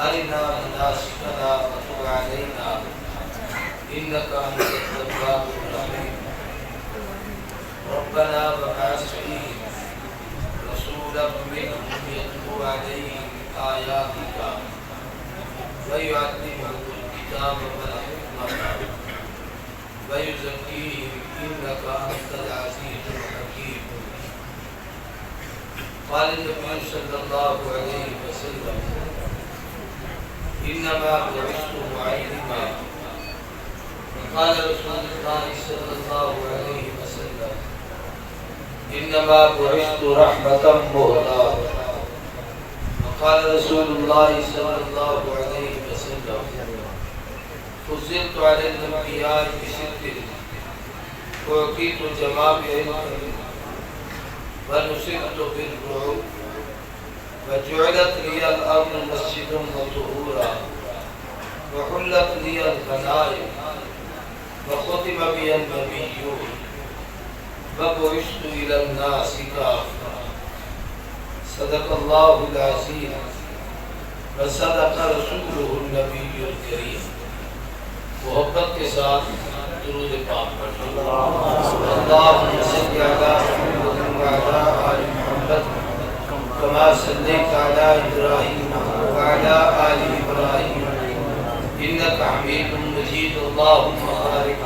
أرنا مناسكنا وتب علينا إنك أنت التواب الرحيم ربنا وبعث فيهم رسولا منهم يتلو عليهم آياتك ويعلمهم الكتاب والحكمة ويزكيهم إنك أنت العزيز الحكيم. قال النبي صلى الله عليه وسلم إنما بعثت معلما. قال رسول الله صلى الله عليه وسلم إنما بعثت رحمة مهداة. وقال رسول الله صلى الله عليه وسلم فضلت على الأنبياء بست وأعطيت جوامع الكلم ونصرت بالرعب وجعلت لي الأرض مسجدا وطهورا وحلت لي الغنائم وختم بي النبيون وبعثت إلى الناس كافة. صدق الله العظيم وصدق رسوله النبي الكريم. محبت کے ساتھ درود پاک پڑھیں. اللهم صل على محمد وعلى آل محمد كما صليت على إبراهيم وعلى آل إبراهيم إنك حميد مجيد. اللهم بارك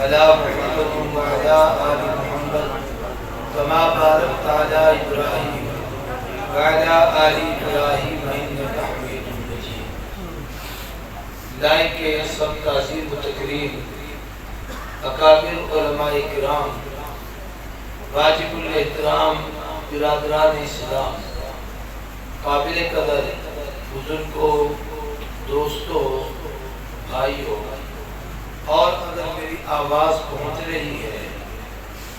على محمد وعلى آل محمد كما باركت على إبراهيم وعلى آل إبراهيم إنك حميد مجيد. لائق کے سب تعظیم و تکریم اکابر علماء کرام، واجب الاحترام برادران اسلام، قابل قدر بزرگوں، دوستوں، بھائیوں، اور اگر میری آواز پہنچ رہی ہے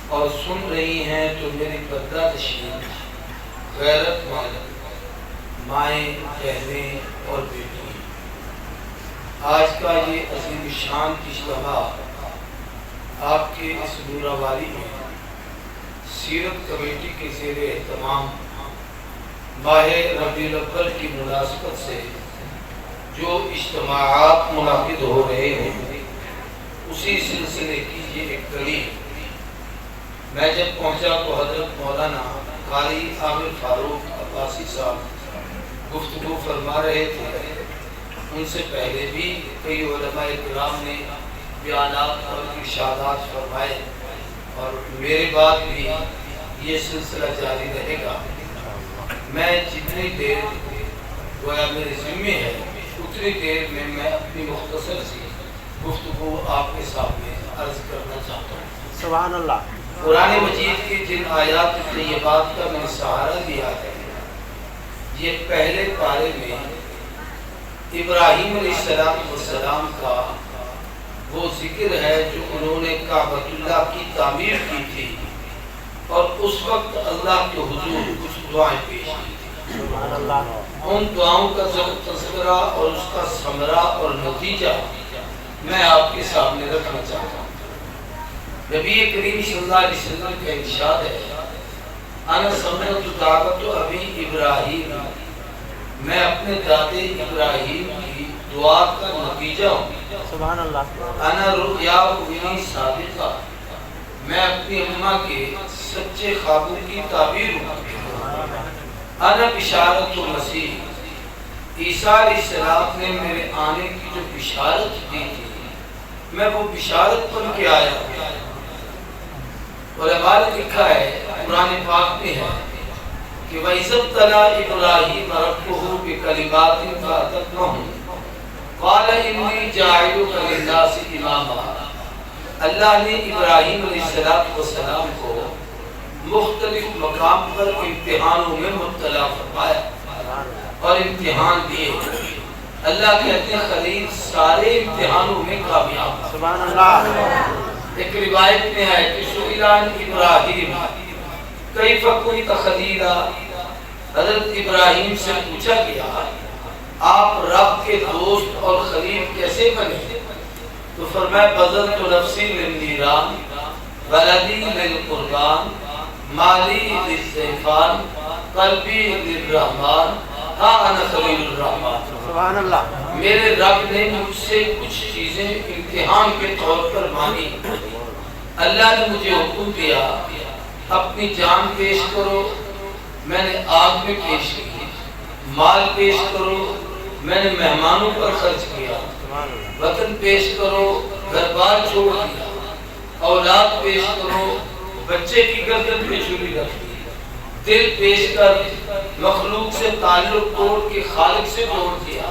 اور سن رہی ہیں تو میری پردہ نشین غیرت مند مائیں، بہنیں اور بیٹی، آج کا یہ عظیم شان اجتماع آپ کے اس نوراوالی میں سیرت کمیٹی کے زیر اہتمام ماہ ربیع الاول کی مناسبت سے جو اجتماعات منعقد ہو رہے ہیں اسی سلسلے کی یہ ایک کڑی. میں جب پہنچا تو حضرت مولانا قاری عامر فاروق عباسی صاحب گفتگو فرما رہے تھے. ان سے پہلے بھی کئی علماء کرام نے بیانات اور ارشادات فرمائے اور میرے بعد بھی یہ سلسلہ جاری رہے گا. میں جتنی دیر گویا میرے ذمے ہے اتنی دیر میں اپنی مختصر سی گفتگو آپ کے سامنے عرض کرنا چاہتا ہوں. سبحان اللہ. قرآن مجید کی جن آیات طیبات کا میں نے سہارا لیا ہے یہ پہلے پارے میں ابراہیم علیہ السلام کا وہ ذکر ہے جو انہوں نے کعبۃ اللہ کی تعمیر کی تھی اور اس وقت اللہ کے حضور کچھ دعائیں پیش کی تھی. ان دعاؤں کا تذکرہ اور اس کا ثمرہ اور نتیجہ میں آپ کے سامنے رکھنا چاہتا ہوں. نبی کریم صلی اللہ علیہ وسلم کا ارشاد ہے انا سمعت دعوت ابی ابراہیم، میں اپنے دادے ابراہیم کی دعا کا نتیجہ ہوں. سبحان اللہ. انا رؤیا امی صادقہ، میں اپنی اماں کے سچے خوابوں کی تعبیر ہوں. انا بشارت المسیح، عیسیٰ علیہ السلام نے میرے آنے کی جو بشارت دی تھی میں وہ بشارت بن کے آیا ہوں. علماء نے لکھا ہے قرآن پاک میں ہے کہ وَإِذِ ابْتَلَىٰ إِبْرَاهِيمَ رَبُّهُ بِكَلِمَاتٍ فَأَتَمَّهُنَّ قَالَ إِنِّي جَاعِلُكَ لِلنَّاسِ إِمَامًا. اللہ نے ابراہیم علیہ السلام کو مختلف مقام پر امتحانوں میں مبتلا فرمایا اور امتحان دیے. اللہ کہتے ہیں خلیل سارے امتحانوں میں کامیاب. سبحان اللہ. ایک روایت میں ہے کہ سئلان ابراہیم کیف کنت خلیلا، حضرت ابراہیم سے پوچھا گیا آپ رب کے دوست اور خلیل کیسے بنے؟ تو فرمایا بذلت نفسی للنیران ولدی للقربان مالی للزیفان قلبی للرحمن ہاں انا خلیل الرحمن. سبحان اللہ. میرے رب نے مجھ سے کچھ چیزیں امتحان کے طور پر مانی. اللہ نے مجھے حکم دیا اپنی جان پیش کرو، میں نے آگ میں پیش کی. مال پیش کرو، میں نے مہمانوں پر خرچ کیا. وطن پیش کرو، گھر بار چھوڑ دیا. اولاد پیش کرو، بچے کی گردن پہ چھری رکھ دی. دل پیش کر مخلوق سے تعلق توڑ کے خالق سے جوڑ دیا.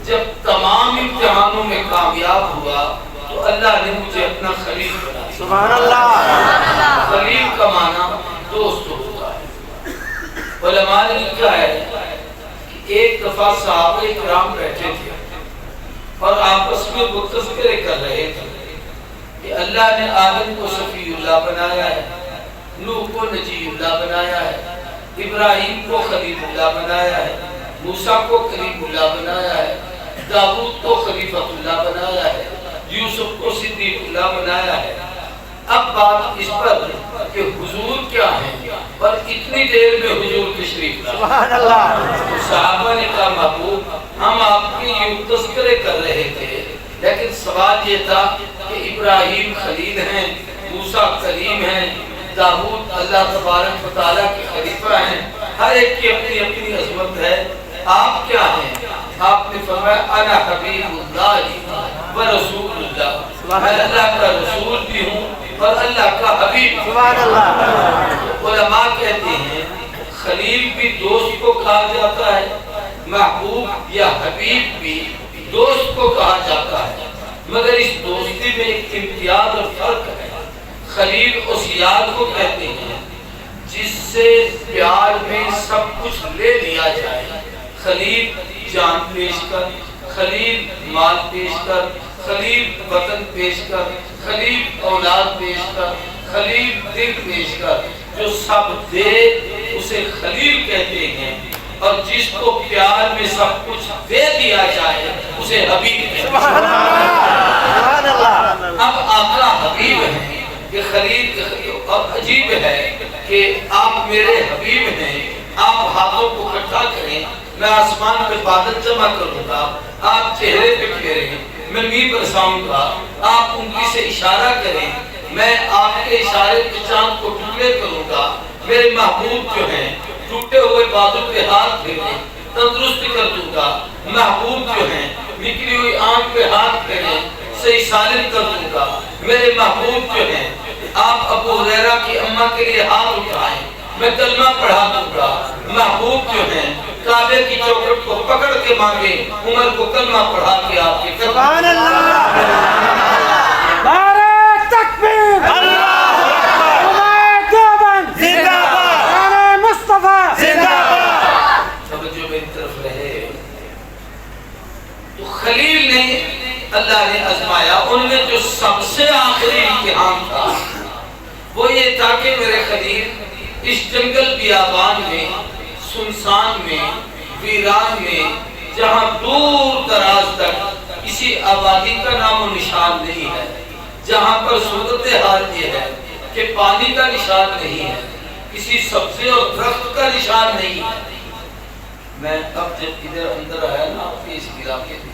جب تمام امتحانوں میں کامیاب ہوا تو اللہ نے مجھے اپنا خلیل بنا دیا. سبحان اللہ. خلیل کا معنی دوست ہوتا ہے. علماء نے لکھا ہے کہ ایک دفعہ صحابہ کرام بیٹھے تھے اور آپس میں تذکرے کر رہے تھے کہ اللہ نے آدم کو صفی اللہ بنایا ہے، نوح کو نجی اللہ بنایا ہے، ابراہیم کو خلیل اللہ بنایا ہے، موسیٰ کو کلیم اللہ بنایا ہے، داؤد کو خلیفۃ اللہ بنایا ہے، یوسف کو صدیق اللہ بنایا ہے. اب بات اس پر کہ حضور کیا ہیں اور اتنی دیر میں حضور تشریف لائے. سبحان اللہ. صحابہ نے کہا محبوب ہم آپ کے یہ تذکرے کر رہے تھے، لیکن سوال یہ تھا کہ ابراہیم خلیل ہیں، موسیٰ کلیم ہیں، داؤد اللہ تبارک و تعالیٰ کے خلیفہ ہیں، ہر ایک کی اپنی اپنی عظمت ہے. آپ کیا ہیں؟ آپ نے فرمایا انا حبیب اللہ و رسول اللہ. میں اللہ کا رسول بھی ہوں اور اللہ کا حبیب. سبحان اللہ. علماء کہتے ہیں خلیل بھی دوست کو کہا جاتا ہے، محبوب یا حبیب بھی دوست کو کہا جاتا ہے، مگر اس دوستی میں ایک امتیاز اور فرق ہے. خلیل اس یار کو کہتے ہیں جس سے پیار میں سب کچھ لے لیا جائے. خلیل جان پیش کر، خلیل مال پیش کر، خلیل وطن پیش کر، خلیل اولاد پیش کر، خلیل دل پیش کر. جو سب دے اسے خلیل کہتے ہیں، اور جس کو پیار میں سب کچھ دے دیا جائے اسے حبیب کہتے ہیں. سبحان اللہ. اب آقا حبیب ہیں کہ خلیل. اور عجیب ہے کہ آپ میرے حبیب ہیں، آپ ہاتھوں کو اکٹھا کریں، میں آسمان پہ بادل جمع کروں گا، آپ چہرے پہ پھیریں، میں میہ برساؤں گا، آپ انگلی سے اشارہ کریں، میں آپ کے اشارے پہ چاند کو ٹکڑے کروں گا. میرے محبوب جو ہیں ٹوٹے ہوئے بازو پہ ہاتھ پھیریں، تندرست کر دوں گا. محبوب جو ہیں نکلی ہوئی آنکھ پہ ہاتھ پھیریں، صحیح سالم کر دوں گا. میرے محبوب جو ہیں آپ ابو ہریرہ کی اماں کے لیے ہاتھ اٹھائیں، میں کلمہ پڑھا دوں گا. محبوب جو ہیں کعبے کی چوکھٹ کو پکڑ کے مانگے، عمر کو کلمہ پڑھا کے آپ کے سبحان اللہ. نعرہ تکبیر. اللہ اکبر. دیوبند زندہ باد. نعرہ مصطفیٰ زندہ باد. توجہ میری طرف رہے. تو خلیل نے اللہ نے آزمایا، ان میں جو سب سے آخری امتحان تھا وہ یہ تھا کہ میرے خلیل اس جنگل بیابان میں، سنسان میں، ویران میں، جہاں دور دراز تک کسی آبادی کا نام و نشان نہیں ہے، جہاں پر صورتحال یہ ہے کہ پانی کا نشان نہیں ہے، کسی سبزے اور درخت کا نشان نہیں ہے. میں اب جب ادھر اندر آیا نا آپ کے اس علاقے میں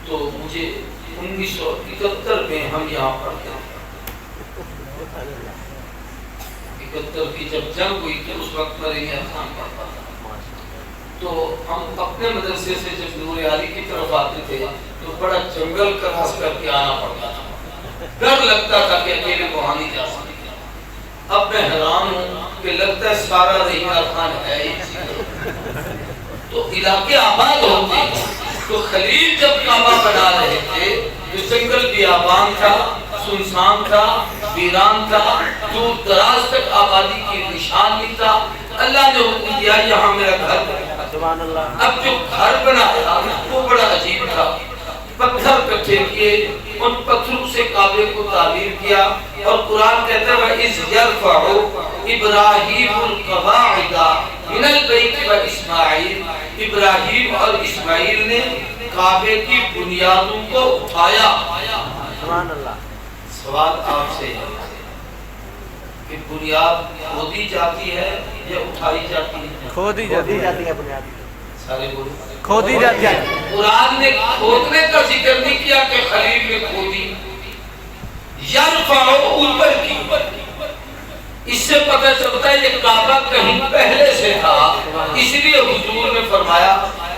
تو مجھے 1971 میں ہم یہاں پڑھتے تھے. 71 کی جب جنگ ہوئی تو اس وقت میں رہی خان پڑھتا تھا. تو ہم اپنے مدرسے سے جب نور علی کی طرف آتے تھے تو بڑا جنگل کراس کر کے آنا پڑتا تھا، ڈر لگتا تھا کہ اکیلے وہاں نہیں جا سکتے. اب میں حیران ہوں کہ لگتا ہے سارا رحیمہ خان ہے ہی. تو علاقے آباد ہوتے ہیں. تو خلیل جب کعبہ بنا رہے تھے تو جنگل بیابان تھا، سنسان تھا، ویران تھا، دور دراز تک آبادی کی نشان نہیں تھا. اللہ نے حکم دیا یہاں میرا گھر بنا. سبحان اللہ. اب جو گھر بنایا وہ بڑا عجیب تھا. پتھر اکٹھے کیے، ان پتھروں سے کعبے کو تعمیر کیا. اور قرآن کہتا ہے وَإِذْ يَرْفَعُ إِبْرَاهِيمُ الْقَوَاعِدَ مِنَ الْبَيْتِ وَإِسْمَاعِيلُ. ابراہیم اور اسماعیل نے کعبے کی بنیادوں کو اٹھایا. سبحان اللہ. سوال آپ سے ہے کہ بنیاد کھودی جاتی ہے یا اٹھائی جاتی ہے؟ کھودی جاتی ہے بنیاد. سارے بولو کھودی جاتی ہے. قرآن نے کھودنے کا ذکر نہیں کیا کہ خلیل نے کھودی. یرفعو اوپر کی. اس سے پتہ چلتا ہے یہ کعبہ کہیں پہلے سے تھا، اس لیے حضور نے فرمایا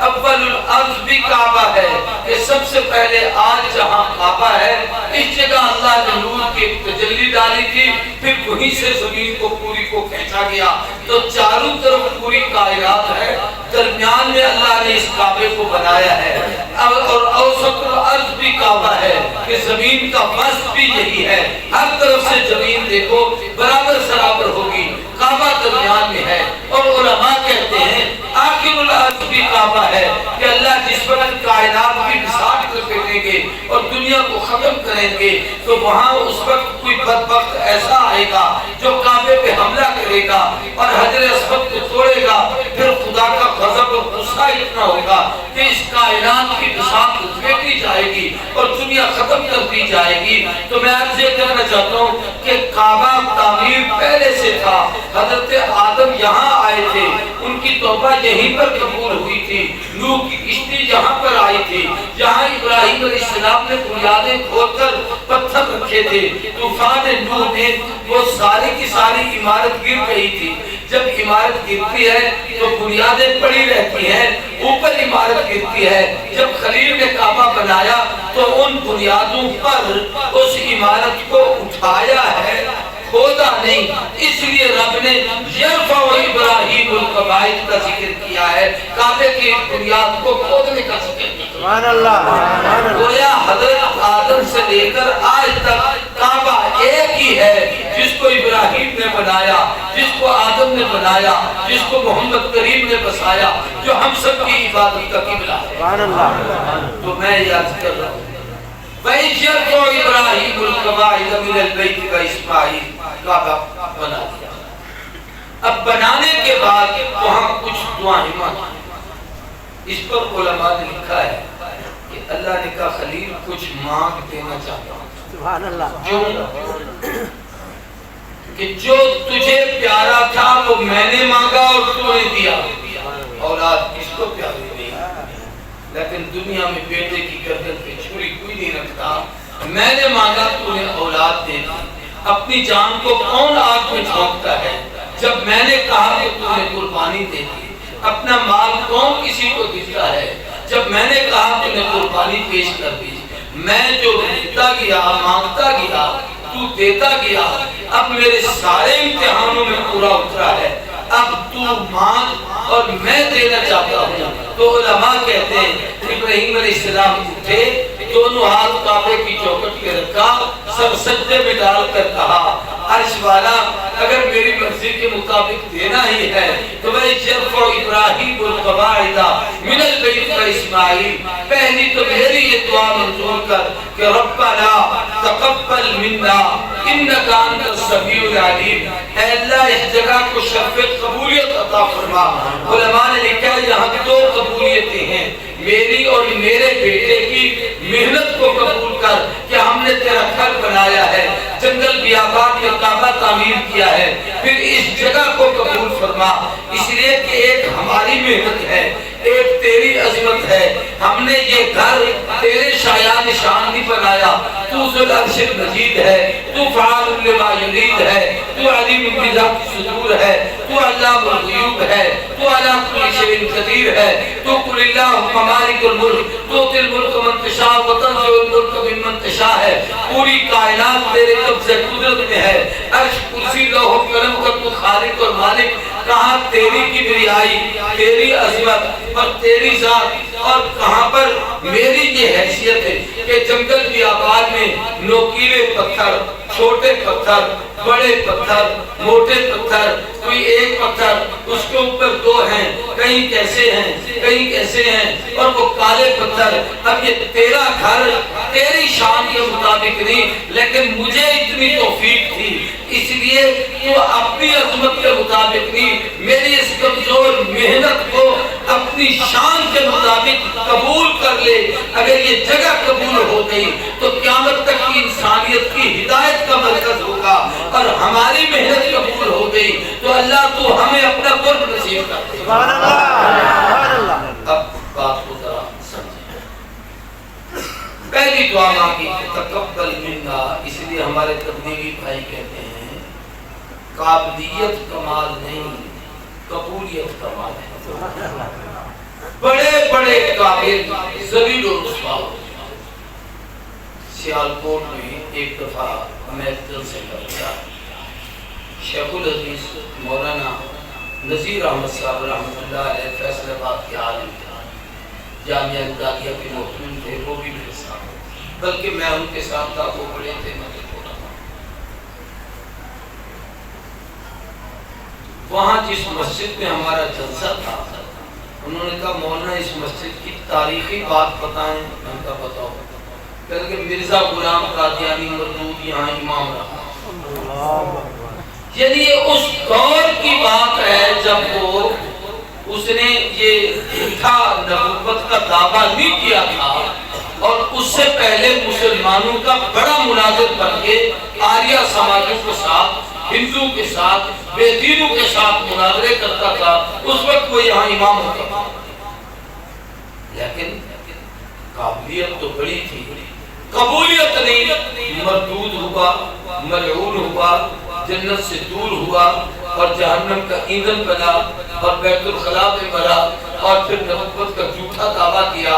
اول الارض بھی کعبہ ہے کہ سب سے پہلے آج جہاں کعبہ ہے اس جگہ اللہ نے نور کی تجلی ڈالی تھی، پھر وہیں سے زمین کو پوری کو کھینچا گیا. تو چاروں طرف پوری کائنات ہے، درمیان میں اللہ نے اس کعبے کو بنایا ہے. اور اوسط الارض بھی کعبہ ہے کہ زمین کا وسط بھی یہی ہے. ہر طرف سے زمین دیکھو برابر برابر ہوگی، کعبہ درمیان میں ہے. اور علماء کہتے ہیں آخر الارض بھی کعبہ ہے کہ اللہ جس وقت کائنات کی بساط کر پھیریں گے اور دنیا کو ختم کریں گے تو وہاں اس وقت کوئی بدبخت ایسا آئے گا جو کعبے پہ حملہ کرے گا اور حجر اسود کو توڑے گا. پھر خدا کا غضب اور غصہ اتنا ہوگا کہ اس کائنات کی بساط پھیری جائے گی اور دنیا ختم کر دی جائے گی. تو میں آپ سے کہنا چاہتا ہوں کہ کعبہ تعمیر پہلے سے تھا. حضرت آدم یہاں آئے تھے، ان کی توبہ یہیں پر قبول ہوئی تھی. نوح کی کشتی یہاں پر آئی تھی، جہاں ابراہیم علیہ السلام نے بنیادیں کھود کر پتھر رکھے تھے. طوفان نوح میں وہ ساری کی ساری عمارت گر گئی تھی. جب عمارت گرتی ہے تو بنیادیں پڑی رہتی ہیں، اوپر عمارت گرتی ہے. جب خلیل نے کعبہ بنایا تو ان بنیادوں پر اس عمارت کو اٹھایا ہے، کھودا نہیں. اس لیے رب نے یرفع ابراہیم القواعد کا ذکر کیا ہے، کعبے کی بنیاد کو کھودنے کا ذکر کیا. سبحان اللہ. گویا حضرت آدم سے لے کر آج تک کعبہ ایک ہی ہے، جس کو ابراہیم نے بنایا، جس کو آدم نے بنایا، جس کو محمد کریم نے بسایا، جو ہم سب کی عبادت کا قبلہ ہے. سبحان اللہ. تو میں یاد کر رہا ہوں وَإِذْ يَرْفَعُ إِبْرَاهِيمُ الْقَوَاعِدَ مِنَ الْبَيْتِ وَإِسْمَاعِيلُ. کعبہ بنا دیا. اب بنانے کے بعد وہاں کچھ دعائیں مانگی. اس پر علماء نے لکھا ہے کہ اللہ نے کہا خلیل کچھ مانگ دینا چاہتا ہوں. سبحان اللہ. کہ جو تجھے پیارا تھا وہ میں نے مانگا اور تو نے دیا. اولاد کس کو پیاری نہیں، لیکن دنیا میں بیٹے کی گردن پہ چھری کوئی نہیں رکھتا. میں نے مانگا تو نے اولاد دے دی. اپنی جان کو کون آگ میں جھونکتا ہے؟ جب میں نے کہا کہ تو نے قربانی دے دی. اپنا مال کون کسی کو دیتا ہے؟ جب میں نے کہا تو نے قربانی پیش کر دی. میں جو دیتا گیا مانگتا گیا تو دیتا گیا. اب میرے سارے امتحانوں میں پورا اترا ہے. اب تو مانگ اور میں دینا چاہتا ہوں. تو علماء کہتے ہیں ابراہیم علیہ السلام اٹھے، دونوں ہاتھ کعبے کی چوکھٹ پہ رکھا، سر سجدے میں ڈال کر کہا عرش والا اگر میری مرضی کے مطابق دینا ہی ہے تو میں یرفع ابراہیم القواعد من البیت واسماعیل. پہلی تو میری یہ دعا منظور کر کہ ربنا تقبل منا انک انت السمیع العلیم. اے اللہ اس جگہ کو شرف قبولیت عطا فرما. علماء نے لکھا یہاں دو قبولیتیں ہیں، میری اور میرے بیٹے کی محنت کو قبول کر کہ ہم نے تیرا گھر بنایا ہے، جنگل بیابان میں کعبہ تعمیر کیا ہے. پھر اس جگہ کو قبول فرما، اس لیے کہ ایک ہماری محنت ہے، ایک تیری عظمت ہے. ہم نے یہ گھر تیرے شایان شان نہیں بنایا. تو ذو العرش مجید ہے، تو فعال لما یرید ہے، تو علیم بذات الصدور ہے، تو علام الغیوب ہے، تو علی کل شیء قدیر ہے. تو قل اللہم مالک الملک تؤتی الملک من تشاء وتنزع الملک ممن تشاء ہے. پوری کائنات تیرے قبضے قدرت میں ہے. عرش کرسی لوح قلم کا تو خالق اور مالک. کہاں تیری کبریائی، تیری عظمت اور تیری ذات، اور کہاں پر میری یہ حیثیت ہے کہ جنگل بیابان میں نوکیلے پتھر، چھوٹے پتھر، بڑے پتھر، موٹے پتھر، کوئی ایک پتھر اس کے اوپر دو ہیں، کہیں کیسے ہیں کہیں کیسے ہیں، اور وہ کالے پتھر. اب یہ تیرا گھر تیری شان کے مطابق نہیں، لیکن مجھے اتنی توفیق تھی اس لیے تو اپنی عظمت کے مطابق نہیں، میری اس کمزور محنت کو اپنی شان کے مطابق قبول کر لے. اگر یہ جگہ قبول ہو گئی تو قیامت تک کی انسانیت کی ہدایت کا مرکز ہوگا. اور ہماری محنت قبول ہو گئی تو اللہ تو ہمیں اپنا قرب نصیب کر دے. سبحان اللہ. سبحان اللہ. ہمارے تبلیغی بھائی کہتے ہیں قابلیت کمال نہیں، قبولیت کمال ہے۔ بڑے بڑے قابل ذلیل و رسوا ہو۔ سیالکوٹ میں ایک دفعہ ہمیں جلسے کرتا شیخ الحدیث مولانا نذیر احمد صاحب رحمۃ اللہ علیہ فیصل آباد کے عالم تھے، جامعہ دادیہ کے محترم تھے، وہ بھی میرے ساتھ، بلکہ میں ان کے ساتھ تھا، وہ بڑے تھے، میں تھوڑا تھا۔ وہاں جس مسجد میں ہمارا جلسہ تھا انہوں نے کہا مولانا اس مسجد کی تاریخی بات بتائیں۔ میں نے کہا بتاؤ۔ کہ مرزا غلام قادیانی مردود یہاں امام رہا، یعنی یہ اس دور کی بات ہے جب اس نے یہ جھوٹا نبوت کا دعویٰ نہیں کیا تھا، اور اس سے پہلے مسلمانوں کا بڑا مناظر بن کے آریہ سماجوں کے ساتھ، ہندو کے ساتھ، بے دینوں کے ساتھ مناظرے کرتا تھا، اس وقت وہ یہاں امام ہوتا تھا۔ لیکن قابلیت تو بڑی تھی، قبولیت نہیں، مردود ہوا، ملعون ہوا، جنت سے دور ہوا، اور جہنم کا ایندھن بنا، اور بیت الخلاء میں مرا، اور پھر نبوت کا جھوٹا دعویٰ کیا۔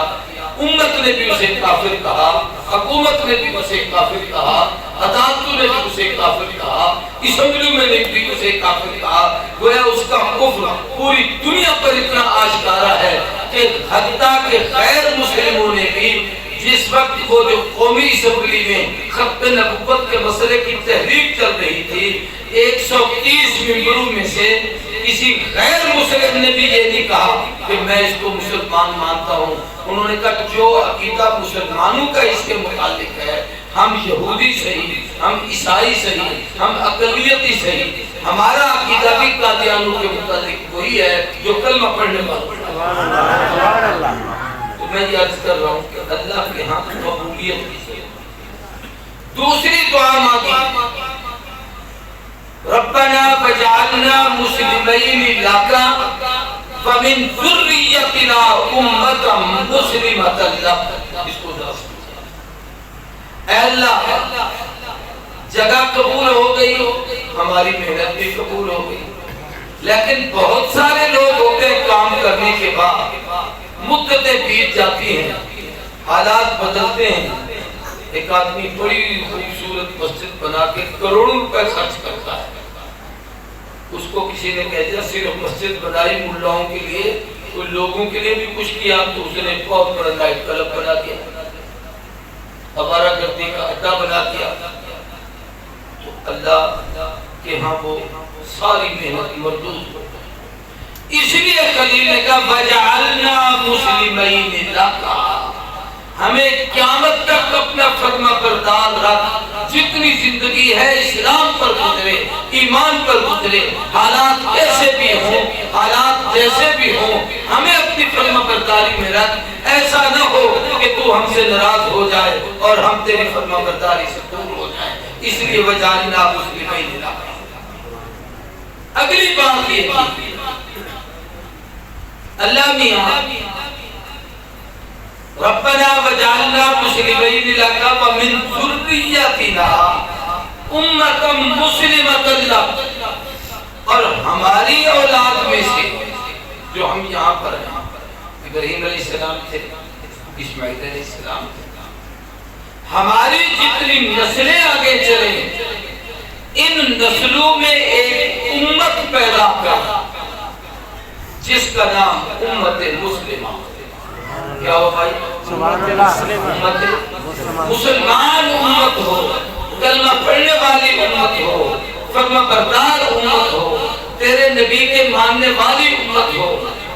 امت نے بھی اسے کافر کہا، حکومت نے بھی اسے کافر کہا، عدالتوں نے بھی اسے کافر کہا، اسمبلی میں نے بھی اسے کافر کہا۔ گویا اس کا کفر پوری دنیا پر اتنا آشکارا ہے کہ حتیٰ کہ غیر مسلموں نے بھی جس وقت وہ جو قومی اسمبلی میں ختم نبوت کے مسئلے کی تحریک چل رہی تھی، 130 ممبروں میں سے کسی غیر مسلم نے بھی یہ نہیں کہا کہ میں اس کو مسلمان مانتا ہوں۔ انہوں نے کہا جو عقیدہ مسلمانوں کا اس کے متعلق ہے، ہم یہودی صحیح، ہم عیسائی صحیح، ہم اقلیتی صحیح، ہمارا عقیدہ بھی قادیانوں کے متعلق وہی ہے جو کلمہ پڑھنے والا۔ تو میں یہ عرض کر رہا ہوں کہ اللہ کے ہاں قبولیت کی ضرورت۔ دوسری دعا مانگی، ربنا وجعلنا مسلمین لک ومن ذریتنا امة مسلمة لک۔ اس کو ذرا سمجھیں، اے اللہ جگہ قبول ہو گئی، ہماری محنت بھی قبول ہو گئی، لیکن بہت سارے لوگ ہوتے ہیں کام کرنے کے بعد مدتیں بیت جاتی ہیں، حالات بدلتے ہیں، ایک آدمی بڑی خوبصورت مسجد بنا کے کروڑوں روپے خرچ کرتا ہے، اس کو کسی نے کہہ دیا صرف مسجد بنائی ملاؤں کے لیے، کوئی لوگوں کے لیے بھی کچھ کیا، تو اس نے بہت بڑا نائٹ کلب بنا دیا، ہمارا گردی کا اڈا بنا دیا۔ تو اللہ کے ہاں وہ ساری محنت مردود ہو۔ اس لیے خلیل نے کہا وَجَعَلْنَا مُسْلِمَيْنِ لَكَ، ہمیں قیامت تک اپنا فرما بردار رکھ، جتنی زندگی ہے اسلام پر گزرے، ایمان پر گزرے، حالات کیسے بھی ہوں، حالات جیسے بھی ہوں، ہمیں اپنی فرما برداری میں رکھ، ایسا نہ ہو کہ تو ہم سے ناراض ہو جائے اور ہم تیری فرما برداری سے دور ہو جائیں۔ اس لیے وَجَعَلْنَا مُسْلِمَيْنِ لَكَ۔ اگلی بات یہ تھی اللہ میاں ربنا وجعلنا مسلمین لک ومن ذریتنا امة مسلمة لک، اور ہماری اولاد میں سے جو ہم یہاں پر ہیں، ابراہیم علیہ السلام تھے، اسماعیل علیہ السلام تھے، ہماری جتنی نسلیں آگے چلیں، ان نسلوں میں ایک امت پیدا کر جس کا نام امت مسلمہ۔ کیا ہو بھائی؟ امت مسلمان امت ہو، کلمہ پڑھنے والی امت ہو، فرما بردار امت ہو، تیرے نبی کے ماننے والی امت ہو۔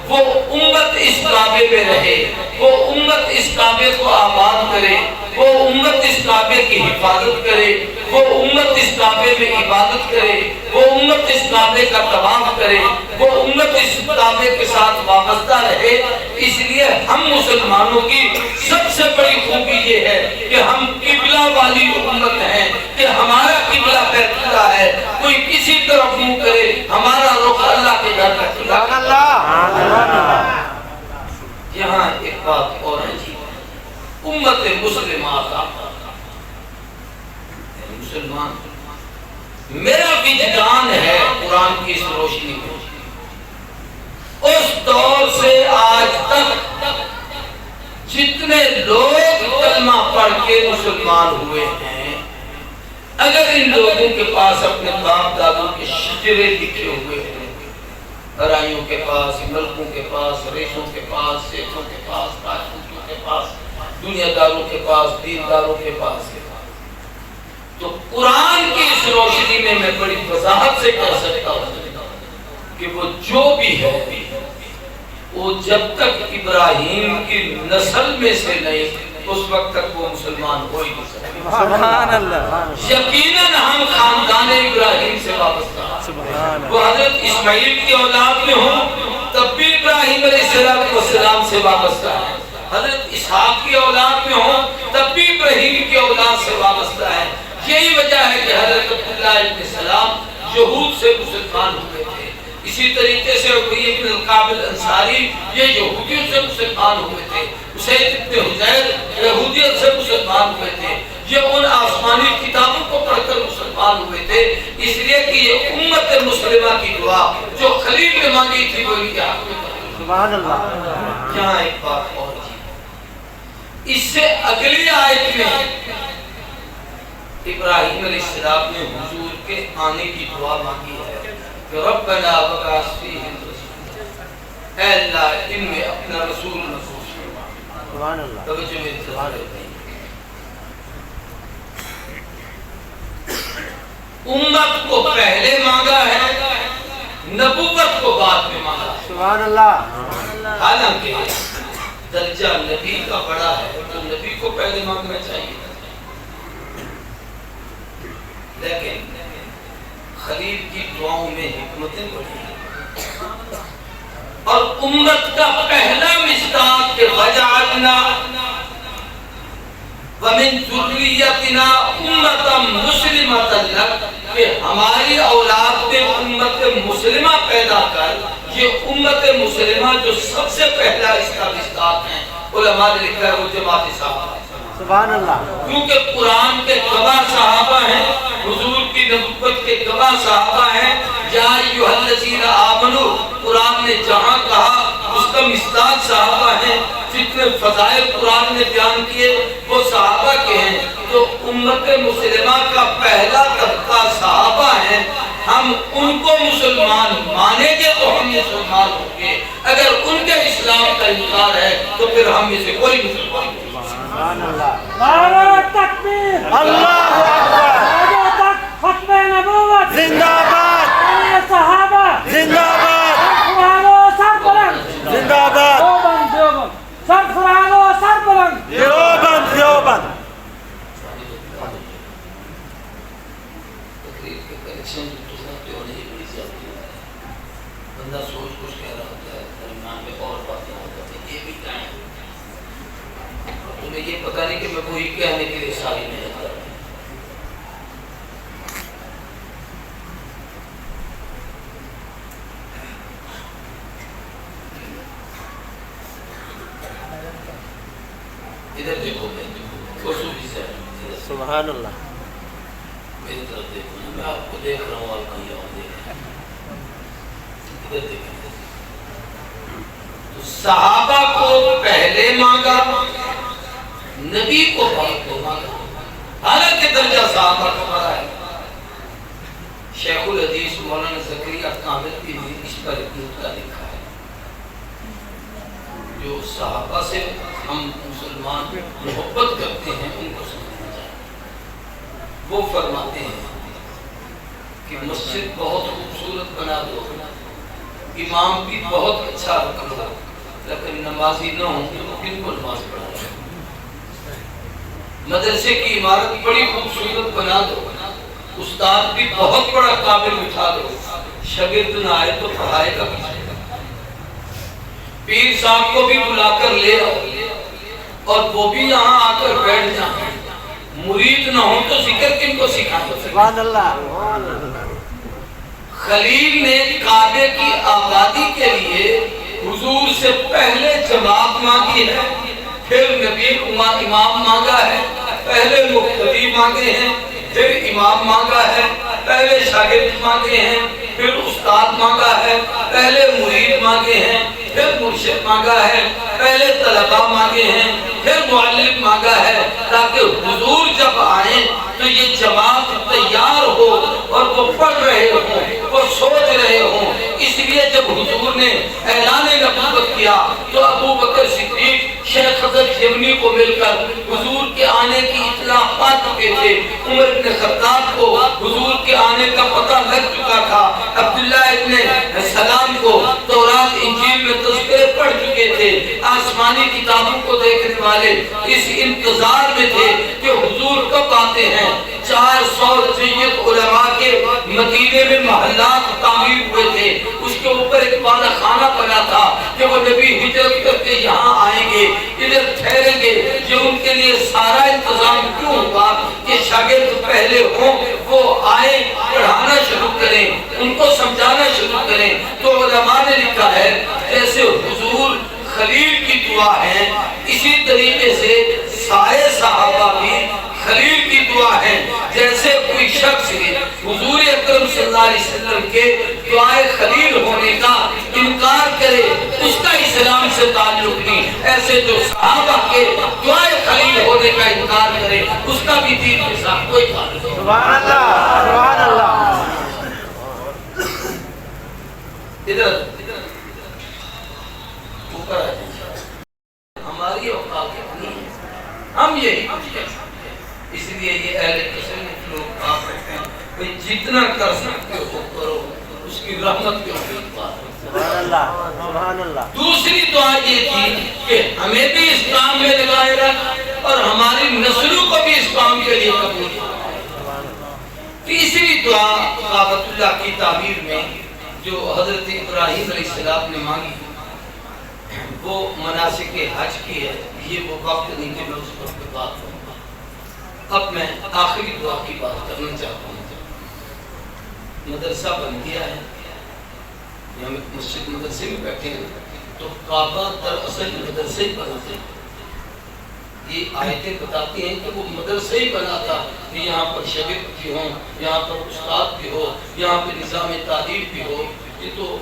وہ امت اس کعبے میں رہے، وہ امت اس کعبے کو آباد کرے، وہ امت اس کعبے کی حفاظت کرے، وہ امت اس کعبے میں عبادت کرے، وہ امت اس کعبے کا طواف کرے، وہ امت اس کعبے کے ساتھ وابستہ رہے۔ اس لیے ہم مسلمانوں کی سب سے بڑی خوبی یہ ہے کہ ہم قبلہ والی امت ہیں، کہ ہمارا قبلہ بیت اللہ ہے، کوئی کسی طرف منہ کرے، ہمارا رخ اللہ کے گھر کا قبلہ۔ یہاں ایک بات اور ہے جی، امت مسلمہ کا مسلمان میرا وجدان ہے قرآن کی اس روشنی میں اس دور سے آج تک جتنے لوگ کلمہ پڑھ کے مسلمان ہوئے ہیں، اگر ان لوگوں کے پاس اپنے باپ دادوں کے شجرے لکھے ہوئے ہیں، رائیوں کے پاس، ملکوں کے پاس، ریشوں کے پاس، سیٹوں کے پاس، راجپوتوں کے پاس، دنیا داروں کے پاس، دینداروں کے پاس، تو قرآن کی اس روشنی میں بڑی وضاحت سے کہہ سکتا ہوں کہ وہ جو بھی ہے وہ جب تک ابراہیم کی نسل میں سے نہیں اس وقت تک وہ مسلمان ہو ہی نہیں سکتا۔ سبحان اللہ، یقیناً ہم خاندان ابراہیم سے وابستہ ہیں، وہ حضرت اسماعیل کی اولاد میں ہوں تب بھی ابراہیم علیہ السلام سے وابستہ ہے، حضرت اسحاق کی اولاد میں ہوں تب بھی ابراہیم کی اولاد سے وابستہ ہے۔ یہی وجہ ہے کہ حضرت عبداللہ ابن سلام یہود سے مسلمان ہوئے تھے، اسی طریقے سے ابی ابن القعب الانصاری یہ یہودیوں سے مسلمان ہوئے تھے، اسید ابن حضیر یہودیت سے مسلمان ہوئے تھے، یہ ان آسمانی کتابوں کو پڑھ کر مسلمان ہوئے تھے، اس لیے کہ یہ امت مسلمہ کی دعا جو خلیل نے مانگی تھی وہ ان کے حق میں قبول۔ سبحان اللہ۔ یہاں ایک بات اور تھی، اس سے اگلی آیت میں ابراہیم علیہ السلام نے حضور کے آنے کی دعا مانگی ہے کہ ربنا وبعث فیہم رسولا، اے اللہ ان میں اپنا رسول نفوس فرما۔ سبحان اللہ۔ توجہ میری طرف ہے، امت کو پہلے مانگا ہے، نبوت کو بعد میں مانگا ہے۔ سبحان اللہ۔ حالانکہ درجہ نبی کا بڑا ہے تو نبی کو پہلے مانگنا چاہیے، لیکن خلیل کی دعاؤں میں حکمتیں بڑی ہیں، اور امت کا پہلا مصداق کہ وجعلنا ومن ذریتنا امتا مسلمتا لک، کہ ہماری اولاد میں امت مسلمہ پیدا کر۔ یہ امت مسلمہ جو سب سے پہلا اس کا مصداق ہے، علماء نے لکھا ہے وہ جماعت صحابہ، سبحان اللہ۔ کیونکہ قرآن کے گواہ صحابہ ہیں، حضور کی نبوت کے گواہ صحابہ ہیں۔ یا ایھا الذین آمنوا قرآن نے جہاں کہا اس کا مصداق صحابہ ہیں، جتنے فضائل قرآن نے بیان کیے وہ صحابہ کے ہیں، تو امت مسلمہ کا پہلا طبقہ صحابہ ہیں۔ ہم ان کو مسلمان مانیں گے تو ہم مسلمان ہوں گے، اگر ان کے اسلام کا انکار ہے تو پھر ہم میں سے کوئی مسلمان نہیں۔ سبحان اللہ۔ نعرہ تکبیر، اللہ اکبر، آگے تک ختم نبوت، زندہ باد، صحابہ، زندہ باد، سرفرازو سر بلند، زندہ باد، دیوبند دیوبند، سرفرازو سر بلند۔ دیوبند دیوبند۔ تقریر کے کریکشن جو دوسرے ہونے کی بڑی زیادتی ہے، بندہ سوچ کچھ کہہ رہا ہوتا ہے، درمیان میں اور باتیں ہو جاتی ہیں، یہ بھی کہیں تمہیں یہ پتہ نہیں کہ میں وہی کہنے کے لیے ساری محنت کر رہا ہوں۔ ادھر دیکھو خصوصی سے سبحان اللہ۔ میری طرف دیکھو، میں آپ کو دیکھ رہا ہوں، آپ کہیں اور دیکھ رہے ہیں، ادھر دیکھیں۔ تو صحابہ کو پہلے مانگا، نبی کو بعد میں مانگا، حالانکہ درجہ صحابہ کا بڑا ہے۔ شیخ الحدیث مولانا زکریا کامل بھی نے اس پر ایک نکتہ لکھا ہے، جو صحابہ سے ہم مسلمان محبت کرتے ہیں ان کو سمجھنا چاہیے۔ وہ فرماتے ہیں کہ مسجد بہت خوبصورت بنا دو، امام بھی بہت اچھا رکھ دو، لیکن نمازی نہ ہوں تو کن کو نماز پڑھا جائے؟ مدرسے کی عمارت بڑی خوبصورت بنا دو، استاد بھی بہت بڑا قابل بٹھا دو، شاگرد نہ آئے تو پڑھائے گا کس نے؟ پیر صاحب کو بھی بلا کر لے آؤ اور وہ بھی یہاں آ کر بیٹھ جائیں، مرید نہ ہوں تو ذکر کن کو سکھائیں؟ سبحان اللہ۔ خلیل نے کعبے کی آبادی کے لیے حضور سے پہلے جماعت مانگی ہے، پھر نبی امام مانگا ہے، پہلے مقتدی مانگے ہیں، پھر امام مانگا ہے، پہلے شاگرد مانگے ہیں، پھر استاد مانگا ہے، پہلے مرید مانگے ہیں، پھر مرشد مانگا ہے، پہلے طلباء مانگے ہیں، پھر معلم مانگا ہے، تاکہ حضور جب آئیں تو یہ جماعت تیار ہو اور وہ پڑھ رہے ہوں، وہ سوچ رہے ہوں۔ اس لیے جب حضور نے اعلان نبوت کیا تو ابو بکر صدیق شیخ حضرت یمنی کو مل کر حضور کے آنے کی اطلاع پا چکے تھے۔ عمر بن خطاب کو حضور کے آنے کا پتہ لگ چکا تھا۔ عبداللہ ابن سلام کو تورات انجیل میں تذکرے پڑھ چکے تھے۔ آسمانی کتابوں کو دیکھنے والے اس انتظار میں تھے کہ حضور کب آتے ہیں۔ 400 جیت علماء کے مدینے میں محلات تعمیر ہوئے تھے، اس کے اوپر ایک بالا خانہ بنا تھا کہ وہ نبی ہجرت کر کے یہاں آئیں گے، ادھر ٹھہریں گے۔ یہ ان کے لیے سارا انتظام کیوں ہوا کہ شاگرد پہلے ہوں، وہ آئیں، پڑھانا شروع کریں، ان کو سمجھانا شروع کریں۔ تو علماء نے لکھا ہے جیسے حضور خلیل کی دعا ہے، اسی طریقے سے سارے صحابہ بھی خلیل کی دعا ہے۔ جیسے کوئی شخص حضور اکرم صلی اللہ علیہ وسلم کے دعائے خلیل ہونے کا انکار کرے، اس کا اسلام سے تعلق نہیں۔ ایسے جو صحابہ کے دعائے خلیل ہونے کا انکار کرے، اس کا بھی دین کے ساتھ کوئی تعلق نہیں۔ سبحان اللہ، سبحان اللہ۔ ادھر اوپر آ جائیں، ہماری اوقات کتنی ہے، ہم یہی کچھ کر سکتے ہیں۔ اس لیے یہ اہل تصوف لوگ آپ کہتے ہیں کہ جتنا کر سکتے ہو کرو، اس کی رحمت کے امید پاؤ۔ سبحان اللہ، سبحان اللہ۔ دوسری دعا یہ تھی کہ ہمیں بھی اس کام میں لگائے رکھ اور ہماری نسلوں کو بھی اس کام کے لیے قبول فرما۔ تیسری دعا کعبۃ اللہ کی تعمیر میں جو حضرت ابراہیم علیہ السلام نے مانگی وہ مناسک حج کی ہے۔ یہ وہ وقت نہیں کہ میں اس پر بات کروں۔ اب میں آخری دعا کی بات کرنا چاہتا ہوں۔ مدرسہ بن گیا ہے، ہم مسجد مدرسے میں بیٹھے ہیں تو کعبہ دراصل مدرسے ہی بنا تھا۔ یہ آیتیں بتاتی ہیں کہ وہ مدرسے ہی بنا تھا کہ یہاں پر شاگرد بھی ہوں، یہاں پر استاد بھی ہو، یہاں پر نظام تعلیم بھی ہو۔ یہ تو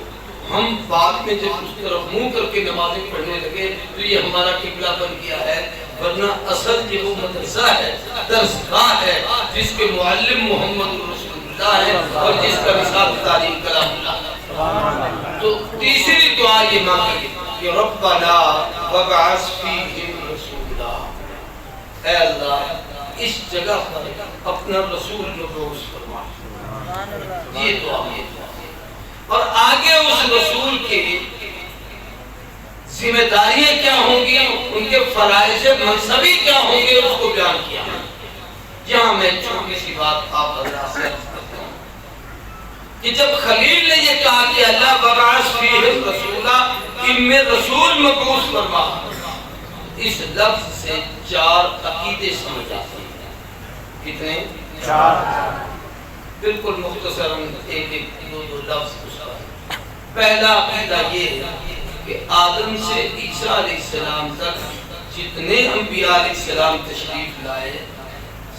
ہم بعد میں جب اس طرف منہ کر کے نمازیں پڑھنے لگے تو یہ ہمارا قبلہ بن گیا ہے، ورنہ اصل یہ وہ مدرسہ ہے، درسگاہ ہے، جس کے معلم محمد رسول اللہ ہے اور جس کا نصاب تعلیم کلام اللہ ہے۔ تو تیسری دعا یہ مانگی کہ ربنا وابعث فیہم رسولا، اے اللہ اس جگہ پر اپنا رسول مبعوث فرما۔ یہ دعا ہے اور آگے اس رسول کے ذمہ داریاں کیا ہوں گی، ان کے فرائض منصبی کیا ہوں گے، اس کو بیان کیا۔ یہاں میں چھوٹی سی بات آپ حضرات سے عرض کرتا ہوں کہ جب خلیل نے یہ کہا کہ اللہ وابعث فیہم رسولا، ان میں رسول مبعوث فرما، اس لفظ سے 4 عقیدے سمجھ آتے ہیں۔ کتنے؟ 4۔ بالکل مختصراً ایک دو لفظ اس پر۔ پہلا عقیدہ یہ ہے کہ آدم سے عیسیٰ علیہ السلام تک جتنے انبیاء علیہ السلام تشریف لائے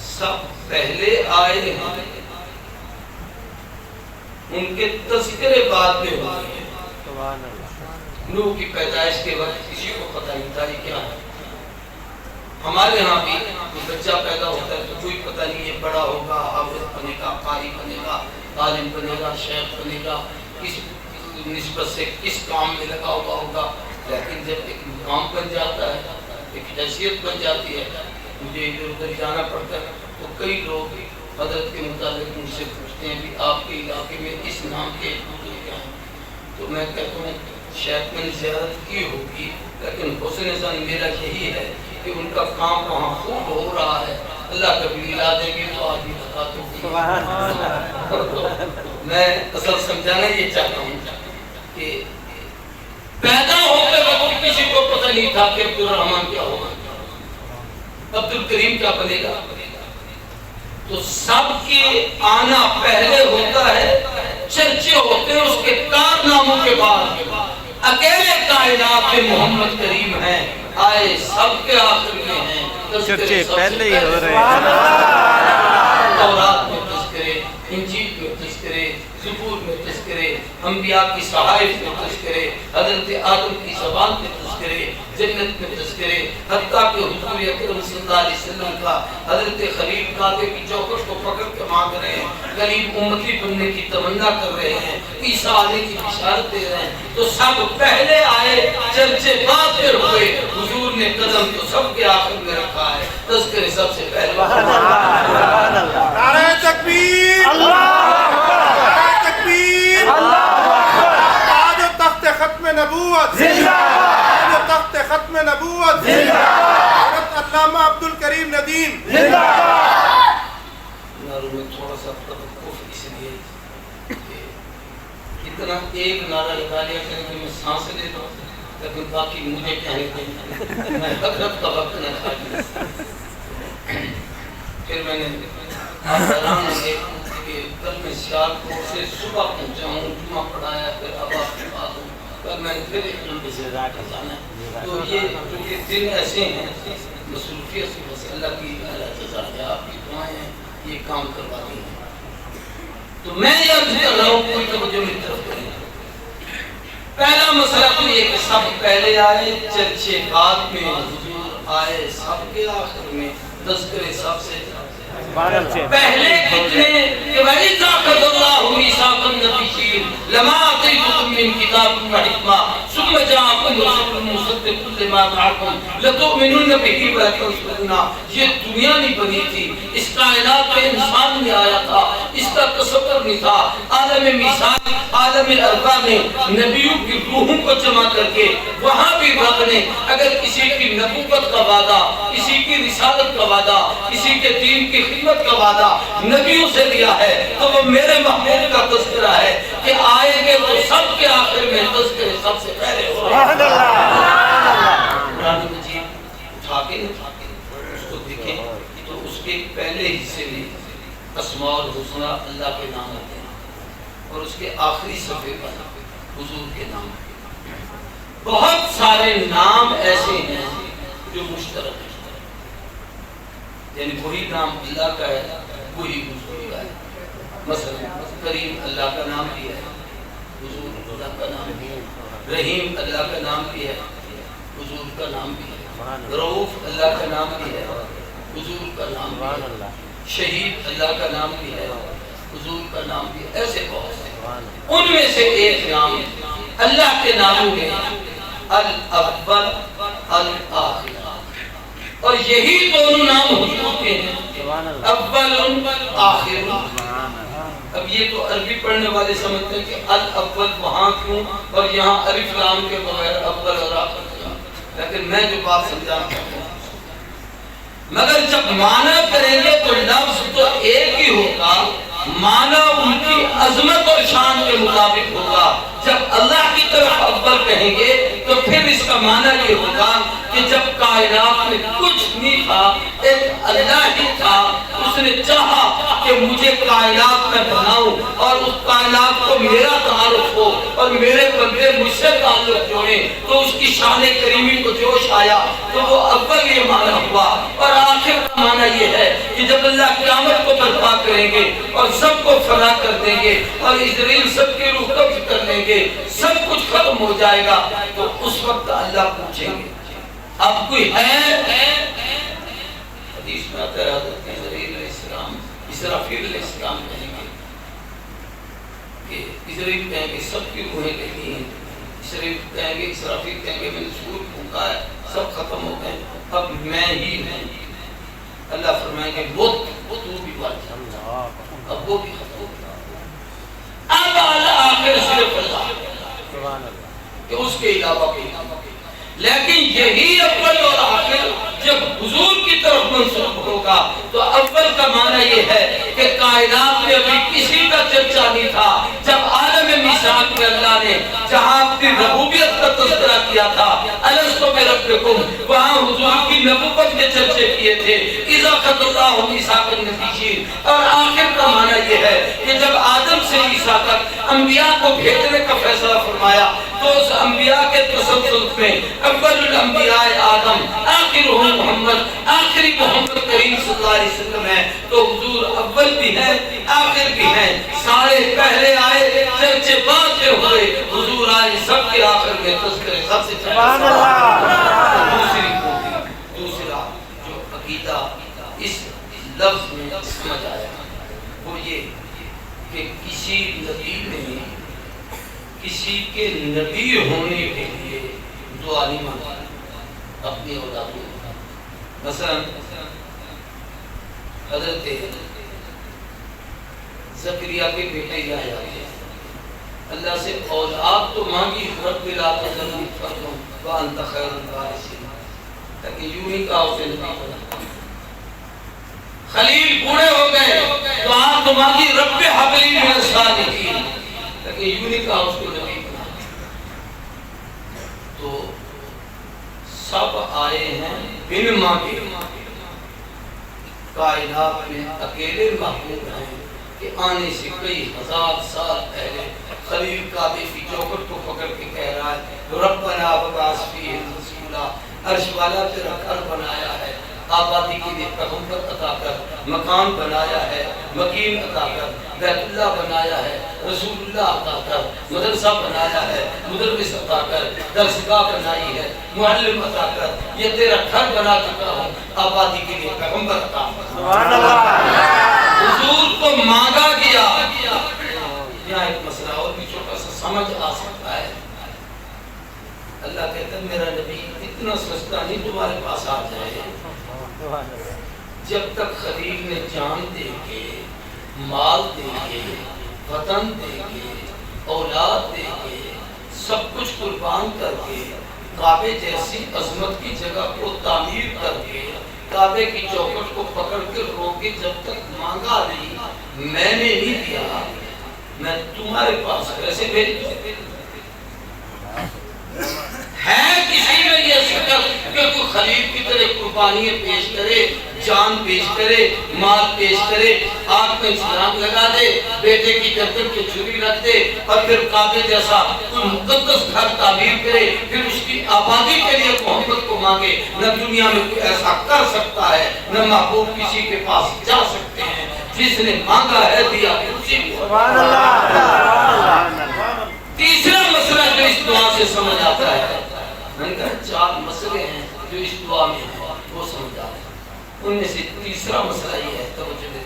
سب پہلے آئے ہیں، ان کے تذکرے بعد میں ہوئے ہیں۔ نوح کی پیدائش کے وقت کسی کو پتہ نہیں تھا یہ کیا ہے۔ ہمارے ہاں بھی کوئی بچہ پیدا ہوتا ہے تو کوئی پتہ نہیں یہ بڑا ہوگا، حافظ بنے گا، قاری بنے گا، عالم بنے گا، شیخ بنے گا، کس نسبت سے کس کام میں لگا ہوا ہوگا۔ لیکن جب ایک مقام بن جاتا ہے، ایک حیثیت بن جاتی ہے، مجھے ادھر ادھر جانا پڑتا ہے تو کئی لوگ حضرت کے متعلق مجھ سے پوچھتے ہیں کہ آپ کے علاقے میں اس نام کے کیا ہیں، تو میں کہتا ہوں شاید میں نے زیارت کی ہوگی لیکن حسن ظن میرا یہی ہے کہ ان کا کام وہاں خوب ہو رہا ہے۔ اللہ کبھی لا دیں گے تو آدمی بتا دوں۔ میں اصل سمجھانا یہ چاہتا ہوں کہ پیدا ہوتے وقت کسی کو پتہ نہیں تھا کہ عبد الرحمن کیا ہوگا، عبد الکریم کیا بنے گا۔ تو سب کے آنا پہلے ہوتا ہے، چرچے ہوتے ہیں اس کے کارناموں کے بعد۔ اکیلے کائنات میں محمد کریم ہیں، آئے سب کے آخر میں ہیں، چرچے پہلے ہی ہو رہے ہیں۔ تورات میں تذکرے، انجیل میں تذکرے، زبور میں تذکرے، انبیاء کی صحائف میں تذکرے، حضرت آدم کی زبان میں تذکرے، جنت میں تذکرے، حتیٰ کہ حضور اکرم صلی اللہ علیہ وسلم کا حضرت خلیل کعبے کی چوکھٹ کو پکڑ کے مانگ رہے ہیں، قریب امتی بننے کی تمنا کر رہے ہیں، عیسیٰ آنے کی بشارت دے رہے ہیں، تو سب پہلے آئے، چرچے بعد پھر ہوئے، حضور نے قدم تو سب کے آخر میں رکھا ہے، تذکرے سب سے پہلے۔ نعرہ تکبیر، نعرہ تکبیر، تاج و تخت ختم نبوت، تاج و تخت ختم نبوت، حضرت علامہ عبدالکریم ندیم۔ نعروں میں تھوڑا سا توقف اس لیے کہ اتنا ایک نعرہ لگا لیا کہ میں سانس لے دوں، لیکن باقی مجھے کہنے دیں، میں حضرت کا وقت نہ کھا لیا۔ پھر میں نے آپ حیران ہوئے کہ کل میں سیالکوٹ سے صبح پہنچا ہوں، جمعہ پڑھایا، پھر اب آپ کے پاس ہوں، کل میں پھر ایک لمبی سے راکہ جانا ہے۔ تو یہ چونکہ دن ایسے ہیں، مصروفیت سے بس اللہ کی اعلیٰ جزا ہے، آپ کی دعائیں ہیں، یہ کام کرواتی ہیں۔ تو میں یہ عرض کر رہا ہوں، کوئی توجہ میری طرف کریں۔ پہلا مسئلہ تو یہ کہ سب پہلے آئے، چرچے بعد میں، حضور آئے سب کے آخر میں، تذکرے سب سے پہلے کتنے کہ وَإِذَا أَخَذَ اللَّهُ مِيثَاقَ النَّبِيِّينَ لَمَا آتَيْتُكُم مِّن كِتَابٍ وَحِكْمَةٍ ثُمَّ جَاءَكُمْ رَسُولٌ مُصَدِّقٌ لِّمَا مَعَكُمْ لَتُؤْمِنُنَّ بِهِ وَلَتَنصُرُنَّهُ۔ یہ دنیا نہیں بنی تھی، اس کائنات میں انسان نہیں آیا تھا، اس کا تصور نہیں تھا۔ عالم میثاق، عالم ارواح میں نبیوں کی روحوں کو جمع کر کے وہاں بھی رب نے اگر کسی کی نبوت کا وعدہ، کسی کی رسالت کا وعدہ، کسی کے دین کی خدمت کا وعدہ نبیوں سے دیا ہے تو وہ میرے محبوب کا تذکرہ ہے کہ آئیں گے تو سب کے آخر میں تذکرے سب سے پہلے ہو رہے ہیں۔ قرآن مجید اٹھا کے اس کو دیکھیں تو اس کے پہلے حصے میں اسماء الحسنی اللہ کے نام ہوتے ہیں اور اس کے آخری صفحے پر حضور کے نام ہوتے ہیں۔ بہت سارے نام ایسے ہیں جو مشترک ہیں، یعنی وہی نام اللہ کا ہے، وہی حضور کا ہے۔ مثلا کریم اللہ کا نام بھی ہے، حضور اللہ کا نام بھی ہے۔ رحیم اللہ کا نام بھی ہے، حضور کا نام بھی ہے۔ رؤوف اللہ کا نام بھی ہے، حضور کا نام بھی ہے۔ شہید اللہ کا نام بھی ہے، حضور کا نام بھی ہے۔ ایسے بہت سے، ان میں سے ایک نام اللہ کے ناموں میں الاول الآخر، اور یہی دونوں نام حضور کے ہیں، اول آخر۔ اب یہ تو عربی پڑھنے والے سمجھتے ہیں کہ الاول وہاں کیوں اور یہاں الف لام کے بغیر اول اور آخر کیوں، لیکن میں جو بات سمجھانا چاہتا ہوں، مگر جب معنی کریں گے تو لفظ تو ایک ہی ہوگا، معنی ان کی عظمت اور شان کے مطابق ہوگا۔ جب اللہ کی طرف اول کہیں گے تو پھر اس کا معنی یہ ہوگا کہ جب کائنات میں کچھ نہیں تھا، ایک اللہ ہی تھا، اس نے چاہا کہ مجھے کائنات میں بناؤں اور اس کائنات کو میرا تعارف ہو اور میرے بندے مجھ سے تعلق جوڑیں، تو اس کی شان کریمی کو جوش آیا، تو وہ اول یہ معنی ہوا۔ اور آخر کا معنی یہ ہے کہ جب اللہ قیامت کو برپا کریں گے اور سب کو فنا کر دیں گے اور اسرائیل سب کی روح قبض کر لیں گے، سب کچھ ختم ہو جائے گا، تو اس وقت اللہ پوچھیں گے اب کوئی ہے؟ حدیث میں آتا ہے حضرت اسرائیل علیہ السلام، اسرافیل علیہ السلام کہیں گے کہ اسرائیل کہیں گے سب کی روحیں لگی ہیں، اسرائیل کہیں گے، اسرافیل کہیں گے میں نے سور پھونکا ہے، سب ختم ہو گئے، اب میں ہی ہوں۔ اللہ فرمائیں گے وہ تو بھی بات ہے، اب وہ بھی ختم ہو گیا، اب آخر صرف اللہ کہ اس کے علاوہ کوئی نہ۔ لیکن یہی اول اور آخر جب حضور کی طرف منسوب ہوگا تو اول کا معنی یہ ہے کہ کائنات میں ابھی کسی کا چرچا نہیں تھا، جب عالم میثاق میں اللہ نے جہاں اپنی ربوبیت کا تذکرہ کیا تھا الستو بربکم، وہاں حضور کی نبوت کے چرچے کیے تھے اذا اخذ اللہ میثاق النبیین، اور آخر کا معنی یہ ہے کہ جب آدم سے عیسیٰ تک انبیاء کو بھیجنے کا فیصلہ فرمایا تو اس انبیاء کے تسلسل میں اول الانبیاء آدم آخرهم محمد، آخری محمد کریم صلی اللہ علیہ وسلم ہے، تو حضور اول بھی ہیں آخر بھی ہیں، سارے پہلے آئے چرچے بعد میں ہوئے، حضور آئے سب کے آخر میں تذکرے سب سے سبحان اللہ۔ دوسرا جو عقیدہ اس لفظ میں سمجھ آیا وہ یہ کہ کسی نبی نے کسی کے نبی ہونے کے لیے دعا نہیں مانگا اپنی اولاد کو۔ مثلا حضرت زکریا کے بیٹے یحییٰ اللہ سے اولاد تو مانگی، رب لا تذرنی فردا وانت خیر الوارثین، تاکہ یوں ہی کہا اسے نبی بنا۔ خلیل بوڑھے ہو گئے تو آپ تو مانگی رب حب لی من الصالحین، تاکہ یوں ہی کہا اس کو نبی بنا۔ تو سب آئے ہیں بن مانگے، کائنات میں اکیلے محبوب ہیں کہ آنے سے کئی ہزار سال پہلے خلیل کعبے کی چوکھٹ کو پکڑ کے کہہ رہا ہے ربنا وبعث فیہم رسولا، عرش والا تیرا گھر بنایا ہے، آبادی کے لیے پیغمبر عطا کر، مکان بنایا ہے، مکین عطا کر، بیت اللہ بنایا ہے، رسول اللہ عطا کر، مدرسہ بنایا ہے، مدرس عطا کر، درسگاہ بنائی ہے، معلم عطا کر، یہ تیرا گھر بنا چکا ہوں، آبادی کے لیے پیغمبر عطا کر۔ سبحان اللہ۔ حضور کو مانگا گیا۔ یہاں ایک مسئلہ اور بھی چھوٹا سا سمجھ آ سکتا ہے، اللہ کہتا ہے میرا نبی اتنا سستا نہیں تمہارے پاس آ جائے، جب تک خلیل نے جان دے کے، مال دے کے، وطن دے کے، اولاد دے کے، سب کچھ قربان کر کے، کعبے جیسی عظمت کی جگہ کو تعمیر کر کے، کعبے کی چوکھٹ کو پکڑ کے روکے، جب تک مانگا نہیں میں نے نہیں دیا، میں تمہارے پاس کیسے بھیج دوں؟ ہے کسی میں یہ شکل کہ کوئی خلیل کی طرح قربانیاں پیش کرے، جان پیش کرے، مال پیش کرے، آنکھ میں چھلانگ لگا دے، بیٹے کی گردن کی چھری رکھ دے اور پھر کعبے جیسا کوئی مقدس گھر تعمیر کرے، پھر اس کی آبادی کے لیے محمد کو مانگے؟ نہ دنیا میں کوئی ایسا کر سکتا ہے، نہ محبوب کسی کے پاس جا سکتے ہیں، جس نے مانگا ہے دیا ہے اسی کو۔ سبحان اللہ۔ تیسرا مسئلہ جو اس دعا سے سمجھ آتا ہے، میں نے کہا 4 مسئلے ہیں جو اس دعا میں ہیں وہ سمجھ آتا ہے، ان میں سے تیسرا مسئلہ یہ ہے توجہ دے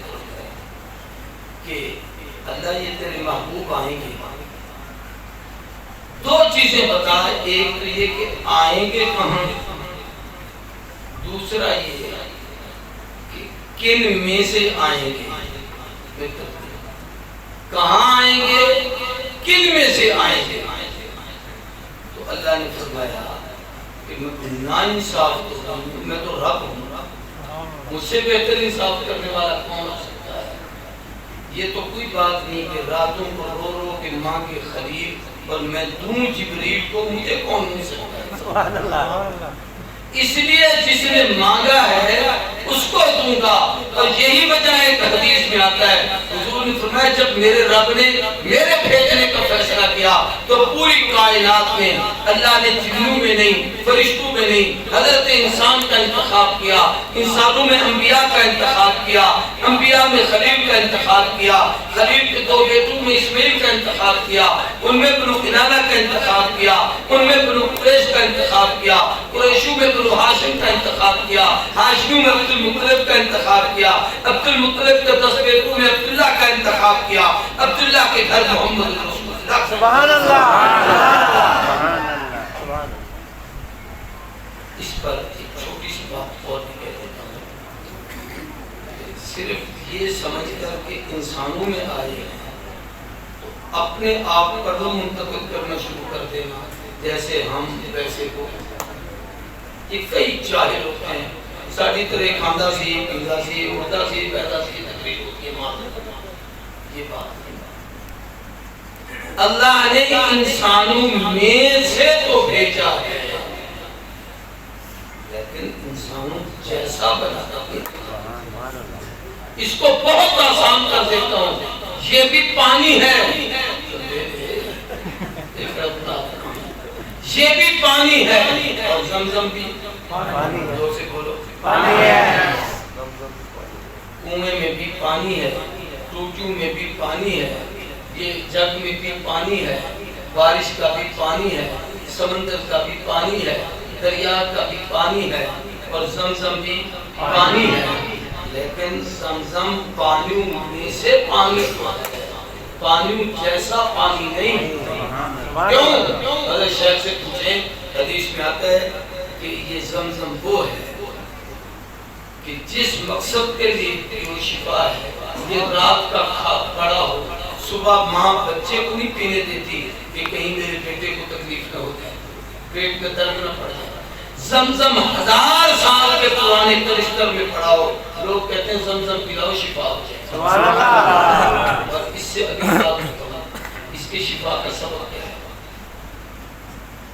کہ اللہ یہ تیرے محبوب آئیں گے، 2 چیزیں بتا، ایک تو یہ کہ آئیں گے کہاں، دوسرا یہ کہ کن میں سے آئیں گے، کہاں آئیں گے، کن میں سے آئیں گے۔ تو اللہ نے فرمایا کہ میں ناانصاف تو ہوں، میں تو رب ہوں، مجھ سے بہتر انصاف کرنے والا کون ہو سکتا ہے؟ یہ تو کوئی بات نہیں کہ راتوں کو رو رو کے مانگے خلیل اور میں دوں جبریل کو، مجھے کون نہیں سکتا ہے؟ سبحان اللہ۔ اس لیے جس نے مانگا ہے اس کو دوں گا، اور یہی وجہ ہے کہ حدیث میں آتا ہے حضور نے فرمایا جب میرے رب نے میرے بھیجنے کا فیصلہ کیا تو پوری کائنات میں اللہ نے جنوں میں نہیں، فرشتوں میں نہیں، حضرت انسان کا انتخاب کیا، انسانوں میں انبیاء کا انتخاب کیا، انبیاء میں خلیل کا انتخاب کیا، خلیل کے 2 بیٹوں میں اسماعیل کا انتخاب کیا، ان میں بنو کنانہ کا انتخاب کیا، ان میں بنو قریش کا انتخاب کیا، قریشوں میں بنو ہاشم کا انتخاب کیا، ہاشمیوں میں عبد المطلب کا انتخاب کیا، عبد المطلب کے 10 بیٹوں میں عبداللہ کا انتخاب کیا، عبداللہ کے گھر محمد رسول اللہ۔ سبحان اللہ۔ اس پر ایک چھوٹی سی بات اور بھی کہہ دیتا ہوں، صرف یہ سمجھ کر کہ انسانوں میں آئے ہیں تو اپنے آپ پر منتقل کرنا شروع کر دینا جیسے ہم ویسے کو، یہ کئی جاہل ہوتے ہیں، ساڑھی طرح کھاندہ سی، پیندہ سی، اڑدہ سی، پیدا سی، تقریر ہوتی ہے، یہ بات نہیں۔ اللہ نے انسانوں میں سے تو بھیجا ہے لیکن انسانوں جیسا بناتا ہے. اس کو بہت آسان کر دیتا ہوں. یہ بھی پانی ہے, یہ بھی پانی ہے, اور زمزم بھی دو سے بولو پانی ہے. کنویں میں بھی پانی ہے, ٹوٹیوں میں بھی پانی ہے, یہ جگ میں بھی پانی ہے, بارش کا بھی پانی ہے, سمندر کا بھی پانی ہے, دریا کا بھی پانی ہے, اور زمزم بھی پانی ہے. لیکن زمزم پانیوں میں سے پانی ہے, پانیوں جیسا پانی نہیں. کیوں؟ حضرت شیخ سے پوچھیں, حدیث میں آتا ہے کہ یہ زمزم وہ ہے کہ جس مقصد کے لیے وہ شفا ہے. یہ رات کا خواب پڑا ہو, صبح ماں بچے کو نہیں پینے دیتی کہ کہیں میرے بیٹے کو تکلیف نہ ہو جائے, پیٹ میں درد نہ پڑ جائے. زمزم 1000 سال کے پرانے ترشتر میں پڑا ہو, لوگ کہتے ہیں زمزم پلاؤ شفا ہو جائے. سبحان اللہ. اور اس سے اگلی بات بتاؤں, اس کے شفا کا سبب کیا ہے؟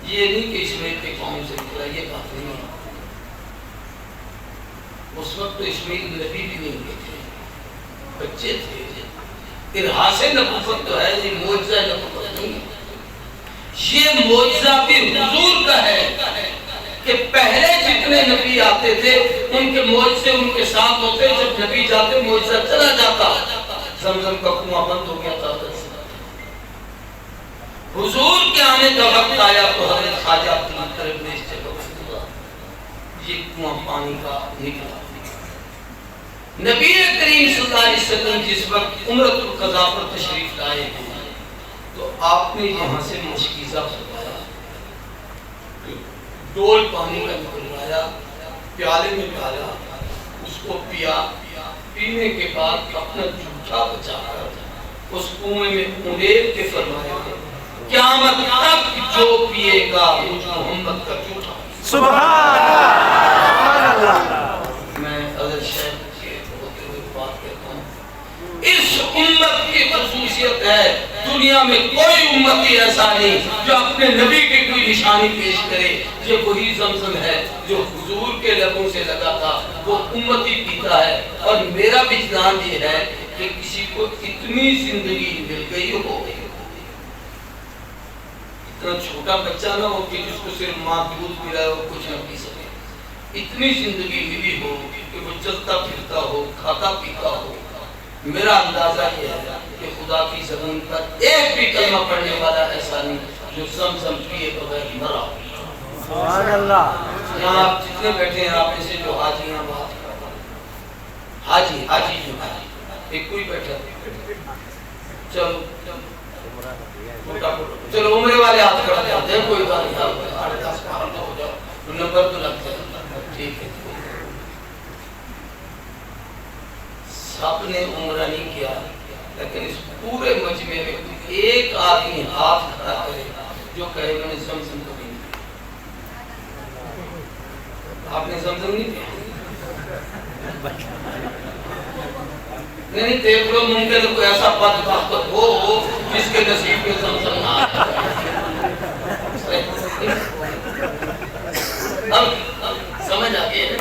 یہ نہیں کہ اسماعیل کے قوم سے نکلا, یہ بات نہیں ہے. اس وقت تو اسماعیل نبی بھی نہیں ہوئے تھے, بچے تھے. ارحاس نبوت تو ہے, یہ معجزہ نبوت نہیں. یہ معجزہ بھی حضور کا ہے کہ پہلے جتنے نبی آتے تھے ان کے معجزے ان کے ساتھ ہوتے, جب نبی جاتے معجزہ چلا جاتا. زمزم کا کنواں بند ہو گیا تھا. حضور کے آنے کا وقت آیا تو حضرت خواجہ عبد المطلب نے اس جگہ کو بولا, یہ کنواں پانی کا نکلا. نبی کریم صلی اللہ علیہ وسلم جس وقت عمرۃ القضاء پر تشریف لائے ہیں تو آپ نے یہاں سے مشکیزہ فرمایا, ڈول پانی کا نکلوایا, پیالے میں ڈالا, اس کو پیا. پینے کے بعد اپنا جھوٹا بچا کر اس کنویں میں اونڈیل کے فرمایا, قیامت تک جو پیے گا مجھ محمد کا جھوٹا. سبحان اللہ. میں حضرت شیخ اس امت کی خصوصیت ہے, دنیا میں کوئی امتی ایسا نہیں جو اپنے نبی کی کوئی نشانی پیش کرے. یہ وہی زمزم ہے جو حضور کے لبوں سے لگا تھا, وہ امتی پیتا ہے. اور میرا وجدان یہ ہے کہ کسی کو اتنی زندگی مل گئی ہو, اتنا چھوٹا بچہ نہ ہو کہ جس کو صرف ماں دودھ پلائے ہو کچھ نہ پی سکے, اتنی زندگی ملی ہو کہ وہ چلتا پھرتا ہو, کھاتا پیتا ہو. میرا اندازہ یہ ہے کہ خدا کی زمین پر ایک بھی کلمہ پڑھنے والا ایسا نہیں جو زمزم پیے بغیر مرا. سبحان اللہ. یہاں آپ جتنے بیٹھے ہیں آپ میں سے جو حاجی ہیں بات حاجی جو حاجی ایک کوئی بیٹھا, چلو چلو عمرے والے ہاتھ کھڑا جاتے ہیں, کوئی بات نہیں, 8-10 کام تو ہو جاؤ, نمبر تو لگتے ہیں, ٹھیک ہے. سب نے عمرہ نہیں کیا, لیکن اس پورے مجمع میں ایک آدمی ہاتھ کھڑا کرے جو کہے میں نے زمزم کبھی نہیں پیا. آپ نے زمزم نہیں پیا؟ نہیں دیکھ لو, ممکن کوئی ایسا بدبخت ہو جس کے نصیب میں زمزم نہ آئے. اب سمجھ آ گئی ہے.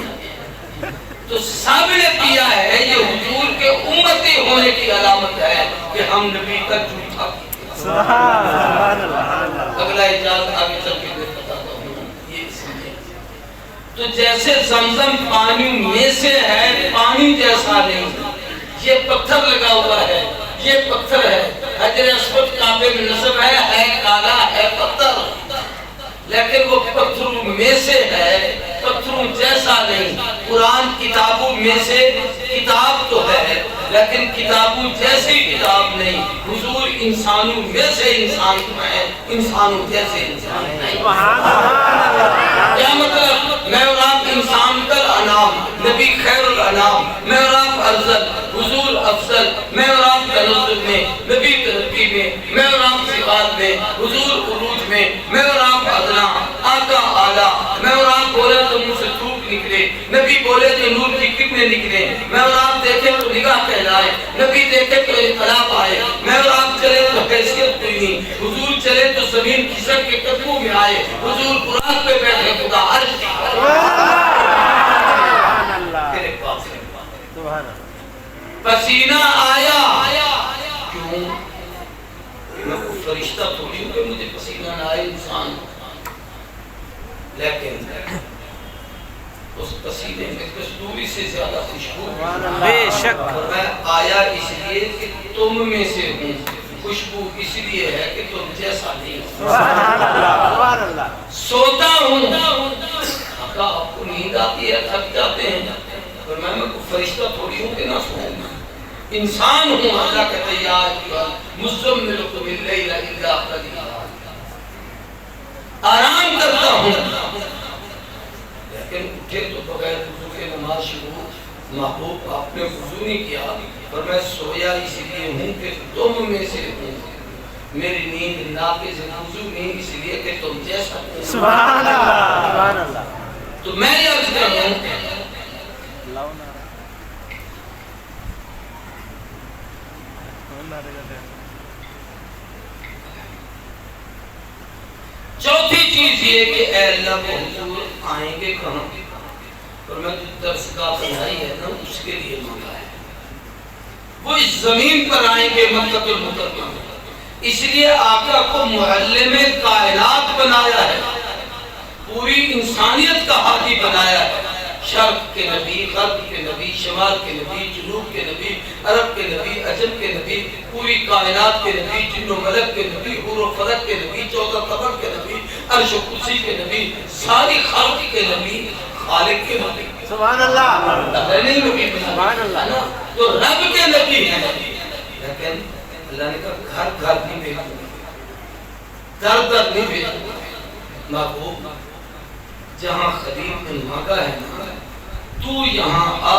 تو سب نے پیا ہے, یہ حضور کے امتی ہونے کی علامت ہے کہ ہم نبی کا جھوٹا پیتے. سبحان اللہ. اگلا اجازت آگے چل کے بتاتا ہوں, یہ سمجھیں. تو جیسے زمزم پانی میں سے ہے, پانی جیسا نہیں. یہ پتھر لگا ہوا ہے, یہ پتھر ہے, حجر اسود کعبے میں نصب ہے کالا ہے پتھر, لیکن وہ پتھروں میں سے ہے, پتھروں جیسا نہیں. قرآن کتابوں میں سے کتاب تو ہے لیکن کتابوں جیسی کتاب نہیں. حضور انسانوں میں سے انسان ہے, انسانوں جیسے انسان نہیں. کیا مطلب؟ میں اور آپ انسان کل انام, نبی خیر الانام, میں اور آپ افضل, حضور افضل, میں اور آپ تنزل میں, نبی ترقی میں, میں اور آپ صفات میں, حضور عروج میں, میں اور آپ ادنا, آقا اعلیٰ, میں اور آپ بولے تو منہ سے تھوک نکلے, پھوٹے، نبی بولے تو نور کی کرنیں نکلے، میں اور آپ دیکھیں تو نگاہ کہلائے، نبی دیکھے تو انقلاب آئے، میں اور آپ چلے تو حیثیت کوئی نہیں، حضور چلے تو زمین کھسک کے قدموں میں آئے، حضور قرآن پہ بیٹھے خدا عرش کی تیرے پاس ہے پسینہ آیا، کیوں؟ میں کوئی فرشتہ تھوڑی ہوں کہ مجھے پسینہ نہ آئے انسان، لیکن اس پسینے میں کستوری سے زیادہ خوشبو بے شک اور میں آیا اس لیے کہ تم میں سے ہوں، خوشبو اس لیے ہے کہ تم جیسا نہیں ہو، سبحان اللہ سوتا ہوں آقا آپ کو نیند آتی ہے تھک جاتے ہیں، پر میں کوئی فرشتہ تھوڑی ہوں کہ نہ سوؤں، انسان ہوں، اللہ کہتا ہے یا مزملکم اللیل الا قلیلا، آرام کرتا ہوں، لیکن اٹھے تو بغیر وضو کے نماز شروع، محبوب آپ نے وضو نہیں کیا، پر میں سویا اس لیے ہوں کہ تم میں سے ہوں، میری نیند ناقص وضو نہیں اس لیے کہ تم جیسا ہوں، سبحان اللہ تو میں یہ عرض کروں چوتھی چیز یہ کہ اے اللہ کو حضور آئیں گے کہاں، اور میں جو درس کا بنائی ہے نا اس کے لیے مانگا ہے، وہ اس زمین پر آئیں گے مکہ المکرمہ، اس لیے آقا کو معلم کائنات بنایا ہے، پوری انسانیت کا ہادی بنایا ہے، شرق کے نبی، غرب کے نبی، شمال کے نبی، جنوب کے نبی، عرب کے نبی، عجم کے نبی، پوری کائنات کے نبی، جن و ملک کے نبی، حور و فلک کے نبی، چودہ قبر کے نبی، عرش و کرسی کے نبی، ساری خلق کے نبی، خالق کے نبی، سبحان اللہ سبحان اللہ، تو رب کے نبی ہیں، لیکن اللہ نے کہا گھر گھر نہیں بھیجوں گا، در در نہیں بھیجوں گا، محبوب جہاں خلیل نے مانگا ہے نا تو یہاں آ،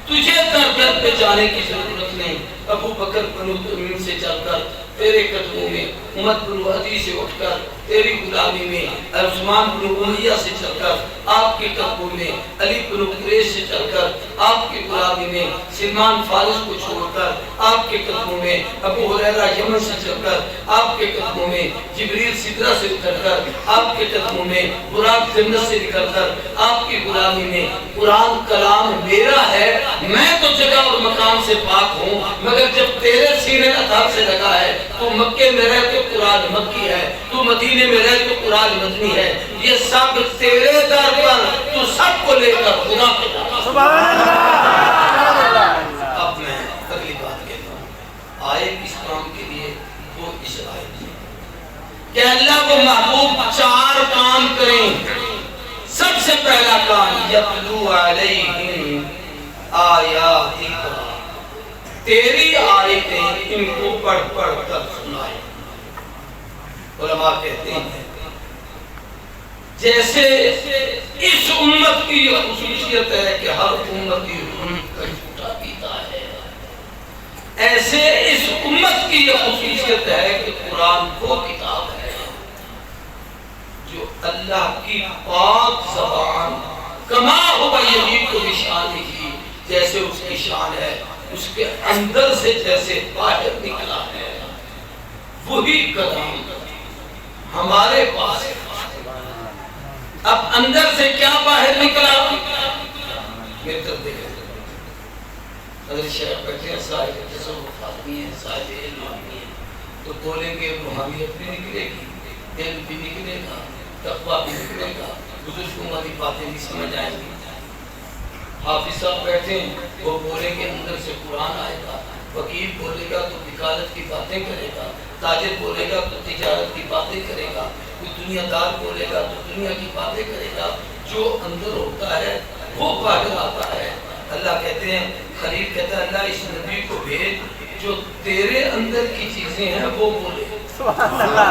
تجھے در در پہ جانے کی ضرورت نہیں، ابو بکر بنو تمیم سے چل کر تیرے قدموں میں، عمر بنو عدی سے اٹھ کر تیری غلامی میں، عثمان بنو امیہ سے چل کر آپ کے قدموں میں، علی بنو قریش سے چل کر آپ کی غلامی میں، سلمان فارس کو چھوڑ کر آپ کے قدموں میں، ابو ہریرہ یمن سے چل کر آپ کے قدموں میں، جبریل سدرہ سے اتر کر آپ کے قدموں میں، براق جنت سے نکل کر آپ کی غلامی میں، قرآن کلام میرا ہے، میں تو جگہ اور مقام سے پاک ہوں، مگر جب تیرے سینے عذاب سے لگا ہے، تو مکے میں رہ تو قرآن مکی ہے، تو مدینے میں رہ تو قرآن مدنی ہے، یہ سب تیرے در پر، تو سب کو لے کر خدا کے در سبحان اللہ اب میں اگلی بات کہتا ہوں، آئے اس کام کے لیے وہ اس آئے کہ اللہ کو محبوب چار کام کریں، سب سے پہلا کام یتلو علیہم آیاتک، تیری آیتیں ان کو پڑھ پڑھ کر سنائے، علماء کہتے ہیں جیسے اس امت کی یہ خصوصیت ہے کہ ہر امتی کا جھوٹا پیتا ہے، ایسے اس امت کی یہ خصوصیت ہے کہ قرآن وہ کتاب ہے جو اللہ کی پاک زبان کما ہوا یلیق بشانہ، جیسے اس کی شان ہے اس کے اندر سے جیسے باہر نکلا ہے، وہی کلام ہمارے پاس ہے۔ اب اندر سے کیا باہر نکلا، میرے طرف دیکھیں، اگر شیخ بیٹھے ہیں صاحب تصوف آدمی ہیں، صاحب علم آدمی ہیں، تو بولیں گے روحانیت بھی نکلے گی، علم بھی نکلے گا، تقویٰ بھی نکلے گا، بزرگوں والی باتیں بھی سمجھ آئیں گی۔ حافظ صاحب بیٹھے ہیں، وہ بولیں گے اندر سے قرآن آئے گا، وکیل بولے گا تو وکالت کی باتیں کرے گا، تاجر بولے گا تو تجارت کی باتیں کرے گا، کوئی دنیا دار بولے گا تو دنیا کی باتیں کرے گا، جو اندر ہوتا ہے وہ باہر آتا ہے۔ اللہ کہتے ہیں، خلیل کہتا ہے اللہ اس نبی کو بھیج جو تیرے اندر کی چیزیں ہیں وہ بولے۔ سبحان اللہ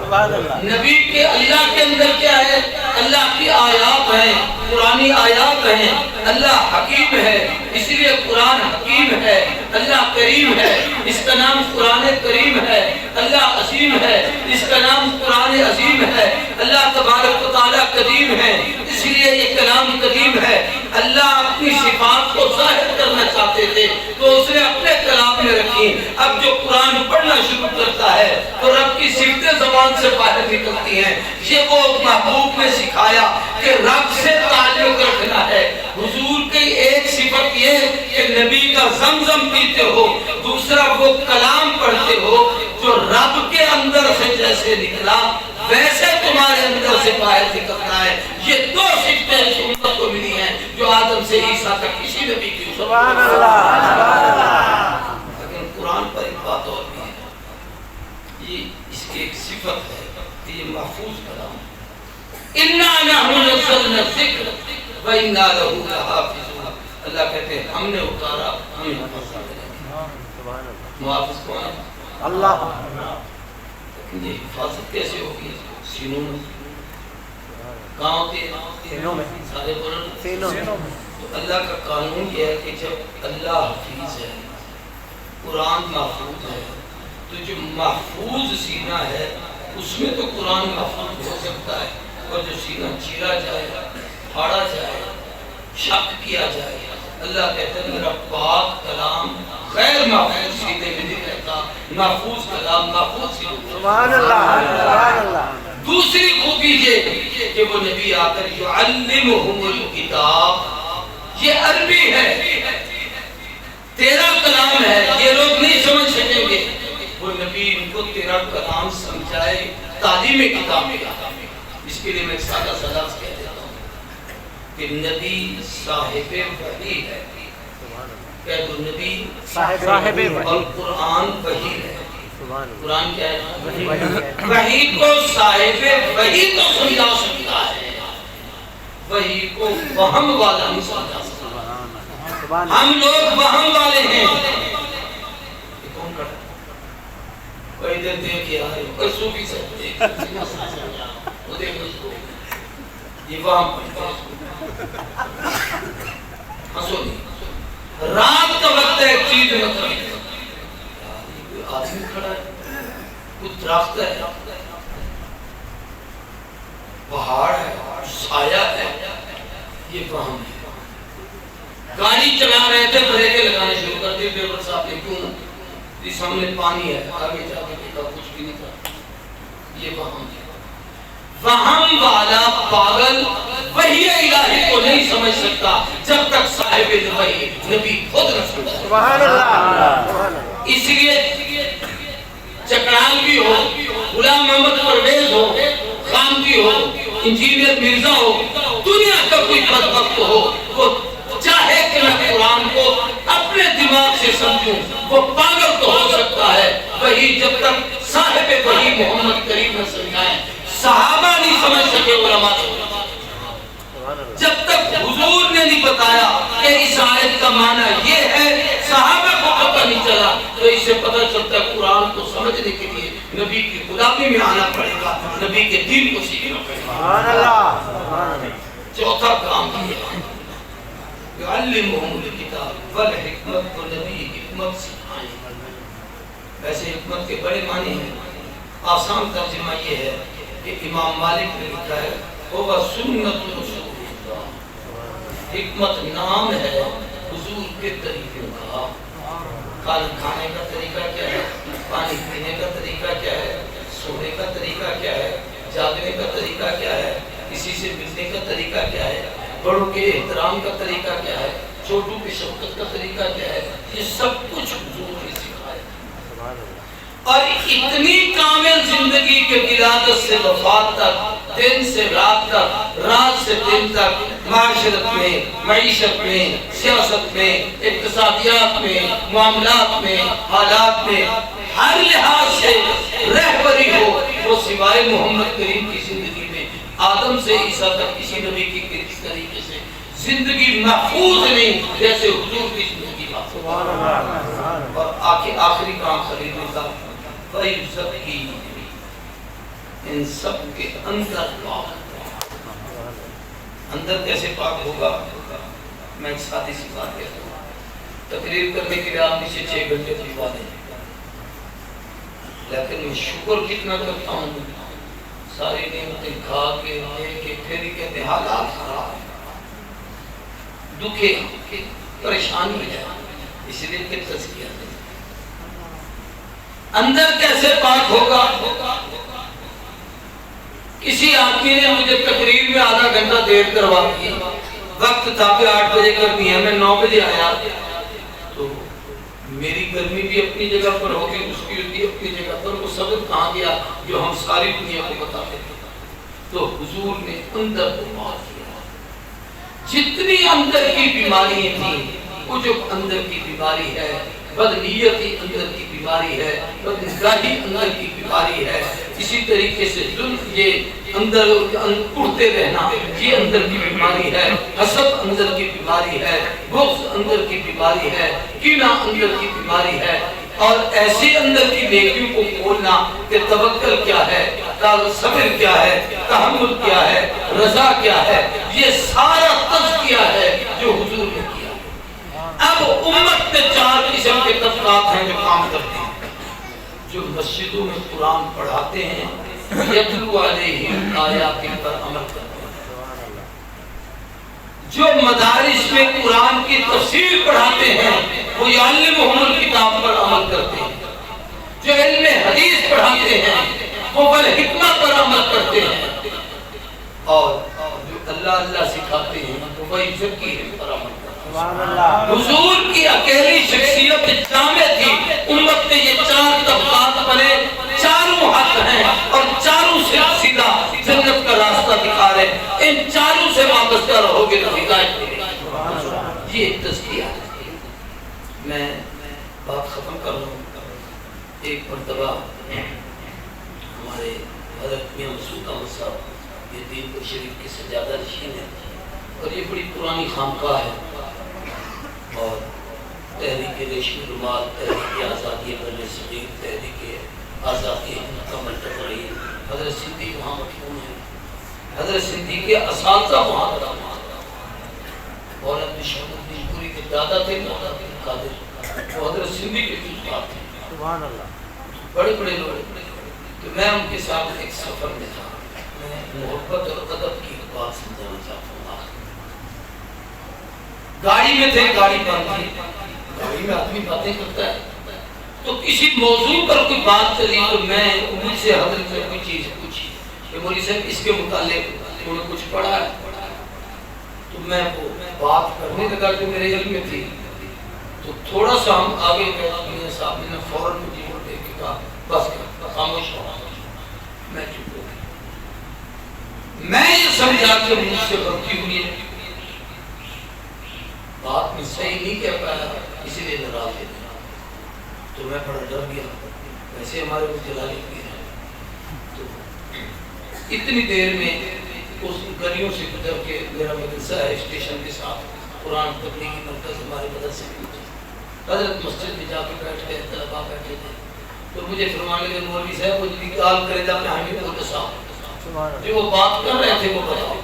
سبحان اللہ نبی کے اللہ کے اندر کیا ہے، اللہ کی آیات ہیں، قرآنی آیات ہیں، اللہ حکیم ہے اس لیے قرآن حکیم ہے، اللہ کریم ہے اس کا نام قرآن کریم ہے، اللہ عظیم ہے اس کا نام قرآن عظیم ہے، اللہ تبارک و تعالیٰ قدیم ہے اس لیے یہ کلام قدیم ہے۔ اللہ اپنی صفات کو ظاہر کرنا چاہتے تھے تو اس نے اپنے کلام میں رکھی. اب جو قرآن پڑھنا شروع کرتا ہے تو رب کی صفتیں زبان سے باہر نکلتی ہیں. یہ وہ محبوب نے سکھایا کہ رب سے تعلق رکھنا ہے. حضور کی ایک صفت یہ کہ نبی کا زمزم پیتے ہو, دوسرا وہ کلام پڑھتے ہو جو رب کے اندر سے جیسے نکلا ویسے تمہارے اندر سے باہر نکلنا ہے. یہ دو صفتیں امت کو ملی ہیں جو آدم سے عیسیٰ تک کسی نبی کی. سبحان اللہ, سبحان اللہ. لیکن قرآن پر ایک بات اور بھی ہے, یہ اس کی ایک صفت ہے کہ یہ محفوظ کلام ہے. اِنَّا نَحْنُ نَزَّلْنَا الذِّكْرَ وَإِنَّا لَهُ لَحَافِظُونَ. اللہ کہتے ہیں ہم نے اتارا, ہم نے حفاظت کریں گے. محافظ کون ہے؟ اللہ. لیکن یہ حفاظت کیسے ہوگی؟ سینوں میں. کہاں ہوتی ہے؟ سینوں میں. سارے بولن سینوں میں. تو اللہ کا قانون یہ ہے کہ جب اللہ حفیظ ہے, قرآن محفوظ ہے, تو جو محفوظ سینہ ہے اس میں تو قرآن محفوظ ہو سکتا ہے, اور جو سینہ چیرا جائے, پھاڑا جائے, شک کیا جائے, اللہ کہتا ہے میرا پاک کلام غیر محفوظ سینے میں نہیں رہتا, محفوظ کلام محفوظ سینے میں. سبحان اللہ, سبحان اللہ. دوسری خوبی یہ کہ وہ نبی آ کر یعلمہم الکتاب, یہ عربی ہے, تیرا کلام ہے, یہ لوگ نہیں سمجھ سکیں گے. وہ نبی ان کو تیرا کلام سمجھائے تعلیم کتاب میں. اس کے لیے میں ایک سادہ سا لفظ کہہ دیتا ہوں کہ نبی صاحب وحی ہے. کہہ دو نبی صاحب وحی, اور قرآن وحی ہے. قرآن کیا ہے؟ وحی. وحی کو صاحب وحی تو سمجھا سکتا ہے, وحی کو وہم والا نہیں سمجھا سکتا. ہم لوگ وہم والے ہیں. یہ کون کرتا ہے؟ کوئی ادھر دیکھ یا ہے, کوئی صوفی سے دیکھ, وہ دیکھ اس کو, یہ وہم پڑھتا ہے. ہنسو نہیں. رات کا وقت ہے, ایک چیز مطلب آدمی کھڑا ہے, کچھ درخت ہے, پہاڑ ہے, سایہ ہے, یہ وہم ہے. گاڑی چلا رہے تھے, بریکیں لگانے شروع کر دی, ڈرائیور صاحب نے کیوں, اس سامنے پانی ہے, آگے جا کے دیکھا کچھ بھی نہیں تھا. یہ وہم ہے. وہم والا پاگل وحی الہی کو نہیں سمجھ سکتا جب تک صاحب وحی نبی خود نہ سمجھے. سبحان اللہ. اس لیے چکران بھی ہو, غلام محمد پرویز ہو, خامتی ہو, انجینئر مرزا ہو, دنیا کا کوئی بدبخت ہو, وہ چاہے کہ میں قرآن کو اپنے دماغ سے سمجھوں, وہ پاگل تو ہو سکتا ہے. وہی جب تک صاحب وحی محمد کریم نے سمجھائے, صحابہ نہیں سمجھ سکے, علماء جب تک حضور نے نہیں بتایا کہ اس آیت کا معنی یہ ہے, صحابہ کو پتہ نہیں چلا, تو اس سے پتہ چلتا ہے قرآن کو سمجھنے کے لیے نبی کی غلامی میں آنا پڑے گا, نبی کے دین کو سیکھنا پڑے گا. سبحان اللہ. چوتھا کام یہ یعلمہم الکتاب والحکمت, کو نبی حکمت سکھائیں. ویسے حکمت کے بڑے معنی ہیں, آسان ترجمہ یہ ہے کہ امام مالک نے لکھا ہے وہ سنت رسول اللہ. حکمت نام ہے حضور کے طریقوں کا. کھانا کھانے کا طریقہ کیا ہے, پانی پینے کا طریقہ کیا ہے, سونے کا طریقہ کیا ہے, جاگنے کا طریقہ کیا ہے, کسی سے ملنے کا طریقہ کیا ہے, بڑوں کے احترام کا طریقہ کیا ہے, چھوٹوں کی شفقت کا طریقہ کیا ہے, یہ سب کچھ حضور نے سکھایا. اور اتنی کامل زندگی کے ولادت سے وفات تک, دن سے رات تک, رات سے دن تک, معاشرت میں, معیشت میں, سیاست میں, اقتصادیات میں, معاملات میں, حالات میں, ہر لحاظ سے رہبری ہو, وہ سوائے محمد کریم کی زندگی میں آدم سے عیسیٰ تک کسی نبی کی کس طریقے سے زندگی محفوظ نہیں جیسے حضور کی زندگی محفوظ. اور آخری کام خلیل کا فَيُزَكِّي, ان سب کے اندر پاک. اندر کیسے پاک ہوگا, میں ایک سادی سی بات کہتا ہوں. تقریر کرنے کے لیے آپ مجھے 6 گھنٹے بلوا دیں, لیکن میں شکر کتنا کرتا ہوں, ساری نعمتیں کھا کے لے کے پھر ہی کہتے ہیں حالات خراب ہیں. دکھے پریشان ہو جائے، اس لیے کہ تزکیہ دے۔ اندر کیسے پاک ہوگا؟ کسی آدمی نے مجھے تقریر میں آدھا گھنٹہ دیر کروا دی، وقت تھا کہ 8 بجے کر دیا، میں 9 بجے آیا، تو میری گرمی بھی اپنی جگہ پر ہوگی، اس کی بھی اپنی جگہ پر، وہ سبق کہاں گیا جو ہم ساری دنیا کو بتاتے تھے؟ تو حضور نے اندر کو پاک کیا۔ جتنی اندر کی بیماری تھی، وہ جو اندر کی بیماری ہے، بدنیتی اندر کی بیماری ہے، بدنگاہی اندر کی بیماری ہے، اسی طریقے سے یہ اندر اڑتے رہنا یہ اندر کی بیماری ہے، حسد اندر کی بیماری ہے، بغض اندر کی بیماری ہے، کینہ اندر کی بیماری ہے، اور ایسے اندر کی نیکیوں کو کھولنا کہ توکل کیا ہے، صبر کیا ہے، تحمل کیا ہے، رضا کیا ہے، یہ سارا تزکیہ ہے جو حضور نے کیا۔ اب امت میں 4 قسم کے طبقات ہیں جو کام کرتے ہیں، جو مسجدوں میں قرآن پڑھاتے ہیں، یتلو علیہم آیات پر عمل کرتے ہیں، جو مدارس میں قرآن کی تفسیر پڑھاتے ہیں، وہ یعلمہم الکتاب پر عمل کرتے ہیں، جو علم حدیث پڑھاتے ہیں، وہ بالحکمہ پر عمل کرتے ہیں، اور جو اللہ اللہ سکھاتے ہیں وہ ویزکیہم پر عمل کرتے ہیں۔ حضور کی اکیلی شخصیت جامع تھی، امت میں یہ 4 طبقات بنے، چاروں حق ہیں اور چاروں سے سیدھا جنت کا راستہ دکھا رہے ہیں، ان چاروں سے وابستہ رہو گے تو ہدایت ملے گی۔ یہ تزکیہ ہے۔ میں بات ختم کر رہا ہوں۔ ایک مرتبہ ہمارے حضرت میاں مسعود احمد صاحب یہ دین پور شریف کی سجادہ نشین ہے، اور یہ بڑی پرانی خانقاہ ہے، اور تحریک ریشمی رومال، تحریک آزادی برِ صغیر، تحریک آزادی مکمل تقریر، حضرت سندھی وہاں مدفون ہے، حضرت سندھی کے اساتذہ وہاں مولانا عبدالشکور الدین پوری کے دادا تھے، مولانا عبد القادر، وہ حضرت سندھی کے جزبات تھے، سبحان اللہ، بڑے بڑے لوگ۔ تو میں ان کے ساتھ ایک سفر میں تھا، میں محبت اور ادب کی بات سمجھانا چاہتا ہوں۔ گاڑی میں تھے، گاڑی بند تھی، گاڑی میں آدمی باتیں کرتا ہے، تو کسی موضوع پر کوئی بات چلی تو میں مجھ سے حضرت سے کوئی چیز پوچھی کہ مولوی صاحب اس کے متعلق انہوں نے کچھ پڑھا ہے؟ تو میں وہ بات کرنے لگا جو میرے علم میں تھی، تو تھوڑا سا ہم آگے گئے، صاحب نے فوراً مجھے وہ دیکھ کے کہا بس خاموش ہو۔ میں چپ ہو گیا، میں یہ سمجھا کہ مجھ سے غلطی ہوئی ہے، بات میں صحیح نہیں کہہ پایا، اسی لیے ناراض ہے، تو میں بڑا ڈر گیا۔ ویسے ہمارے وہ جلالی بھی ہیں، تو اتنی دیر میں اس گلیوں سے گزر کے میرا مدرسہ ہے اسٹیشن کے ساتھ، قرآن تبلیغی مرکز ہمارے مدرسے کے پیچھے، حضرت مسجد میں جا کے بیٹھ گئے، طلباء بیٹھے تھے، تو مجھے فرمانے لگے مولوی صاحب وہ نکال کرے جا کے حامد بولتے صاحب جو وہ بات کر رہے تھے وہ بتاؤ۔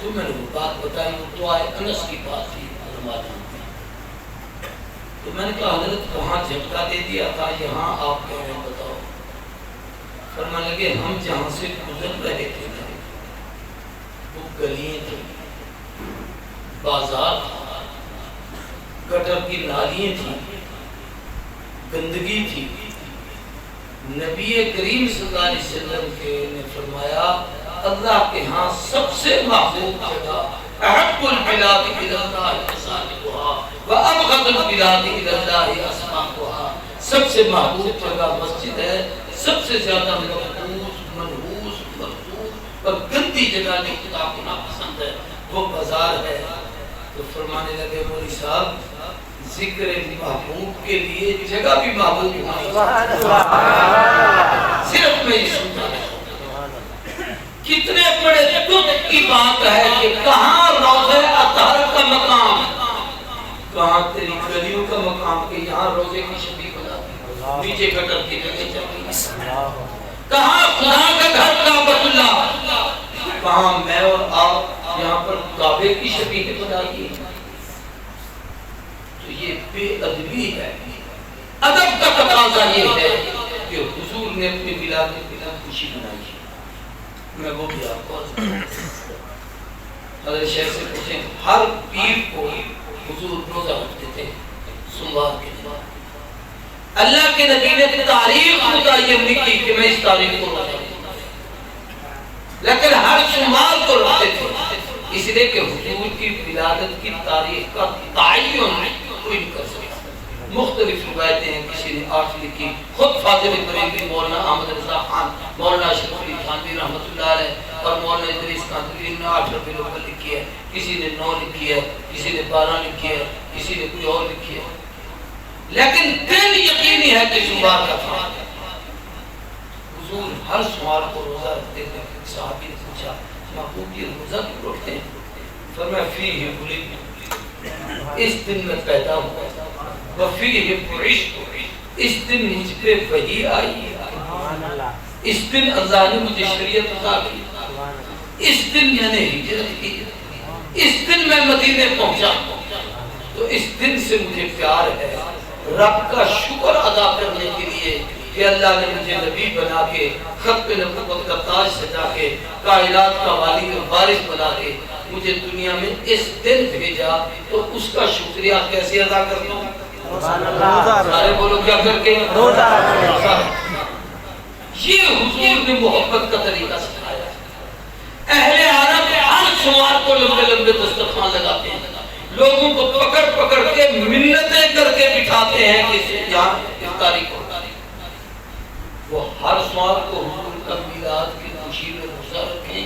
تو میں نے وہ بات بتائی، وہ دعائے انس کی بات تھی، تو میں نے کہا حضرت وہاں جھٹکا دے دیا تھا، یہاں آپ کہہ رہے ہیں بتاؤ۔ فرمانے لگے ہم جہاں سے گزر رہے تھے وہ گلیاں تھیں، بازار تھا، گٹر کی نالیاں تھیں، گندگی تھی، نبی کریم صلی اللہ علیہ وسلم نے فرمایا اللہ کے ہاں سب سے محبوب جگہ احب البلاد الی اللہ مساجدها وابغض البلاد الی اللہ اسواقها، سب سے محبوب جگہ مسجد ہے، سب سے زیادہ مقبوض منحوس مردود اور گندی جگہ جو خدا کو ناپسند ہے وہ بازار ہے۔ تو فرمانے لگے مولوی صاحب ذکر محبوب کے لیے جگہ بھی محبوب ہونی چاہیے۔ صرف میں یہ سمجھا کتنے بڑے دکھ کی بات ہے کہ کہاں روضہ اطہر کا مقام، کہاں تیری گلیوں کا مقام کہ یہاں روزے کی شبیہ بنا دی، نیچے گٹر کی جگہ چلی، کہاں خدا کا گھر کعبۃ اللہ، کہاں میں اور آپ یہاں پر کعبے کی شبیہ بنا دی۔ تو یہ بے ادبی ہے۔ ادب کا تقاضا یہ ہے کہ حضور نے اپنی ولادت کی خوشی منائی، میں وہ بھی آپ کو حضرت شیخ سے پوچھیں ہر پیر کو حضور روزہ رکھتے تھے سوموار کے دن اللہ کے نبی نے تاریخ متعین نہیں کی کہ میں اس تاریخ کو روزہ رکھوں لیکن ہر سوموار کو رکھتے تھے اس لیے کہ حضور کی ولادت کی تاریخ کا تعین کوئی نہیں کر سکتا مختلف روایتیں ہیں کسی نے 8 لکھی خود فاطمی بریلوی مولانا احمد رضا خان مولانا اشرف علی تھانوی رحمۃ اللہ علیہ اور مولانا ادریس کاندھلی نے 8 ربیع الاول لکھی ہے کسی نے 9 لکھی ہے کسی نے 12 لکھی ہے کسی نے کوئی اور لکھی ہے لیکن دن یقینی ہے کہ سوموار کا تھا حضور ہر سوموار کو روزہ رکھتے تھے صحابی نے پوچھا محبوب یہ روزہ کیوں رکھتے ہیں فرمایا فیہ ولدت اس دن میں پیدا ہوا وفیہ بعثت اس دن مجھ پہ وحی آئی اس دن اللہ نے مجھے شریعت عطا کی اس دن میں نے ہجرت کی اس دن میں مدینے پہنچا تو اس دن سے مجھے پیار ہے رب کا شکر ادا کرنے کے لیے کہ اللہ نے مجھے نبی بنا کے ختم نبوت کا تاج سجا کے کائنات کا والی و وارث بنا کے مجھے دنیا میں اس دن بھیجا تو اس کا شکریہ کیسے ادا کرتا ہوں سارے بولو کیا کر کے روزہ یہ حضور نے محبت کا طریقہ سکھایا اہل عرب ہر سوموار کو لمبے لمبے دسترخوان لگاتے ہیں لوگوں کو پکڑ پکڑ کے منتیں کر کے بٹھاتے ہیں کہ یہاں افطاری کو وہ ہر سوموار کو حضور کا میلاد کی خوشی میں روزہ رکھیں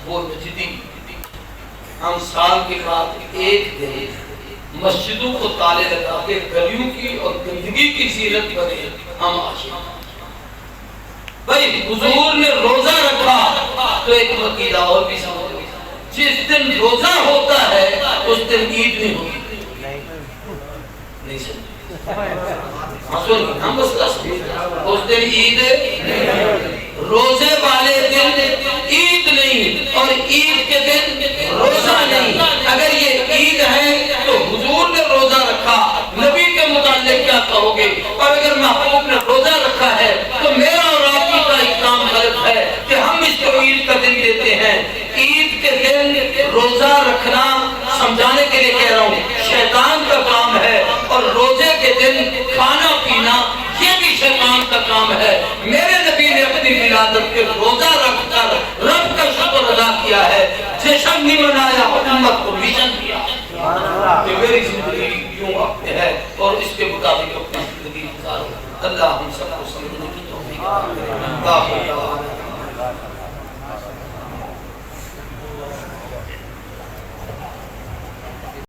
وہ نجدی ہم سال کے بعد ایک دن مسجدوں کو تالے لگا کے گلیوں کی اور گندگی کی زینت بنے ہم عاشق بھائی حضور نے روزہ رکھا تو ایک عقیدہ اور بھی سمجھو جس دن روزہ ہوتا ہے اس دن عید نہیں ہوتی نہیں سمجھو ہم مسئلہ سمجھو اس دن عید روزے والے دن عید نہیں اور عید کے دن روزہ نہیں اگر یہ عید ہے تو حضور نے روزہ رکھا نبی کے متعلق کیا کہو گے اور اگر محبوب نے روزہ رکھا ہے تو میرا اور آپ کا ایک کام غلط ہے کہ ہم اس کو عید کا دن دیتے ہیں عید کے دن روزہ رکھنا سمجھانے کے لیے کہہ رہا ہوں شیطان کا کام ہے اور روزے کے دن کھانا پینا یہ بھی شیطان کا کام ہے میرے نبی نے اپنی ولادت کے روزہ رکھ کر رب کا شکر ادا کیا ہے جشن نہیں منایا امت کو مشن دیا کہ میری زندگی یوں ہے اور اس کے مطابق اپنی زندگی گزارو اللہ ہم سب کو سمجھنے کی توفیق عطا فرمائے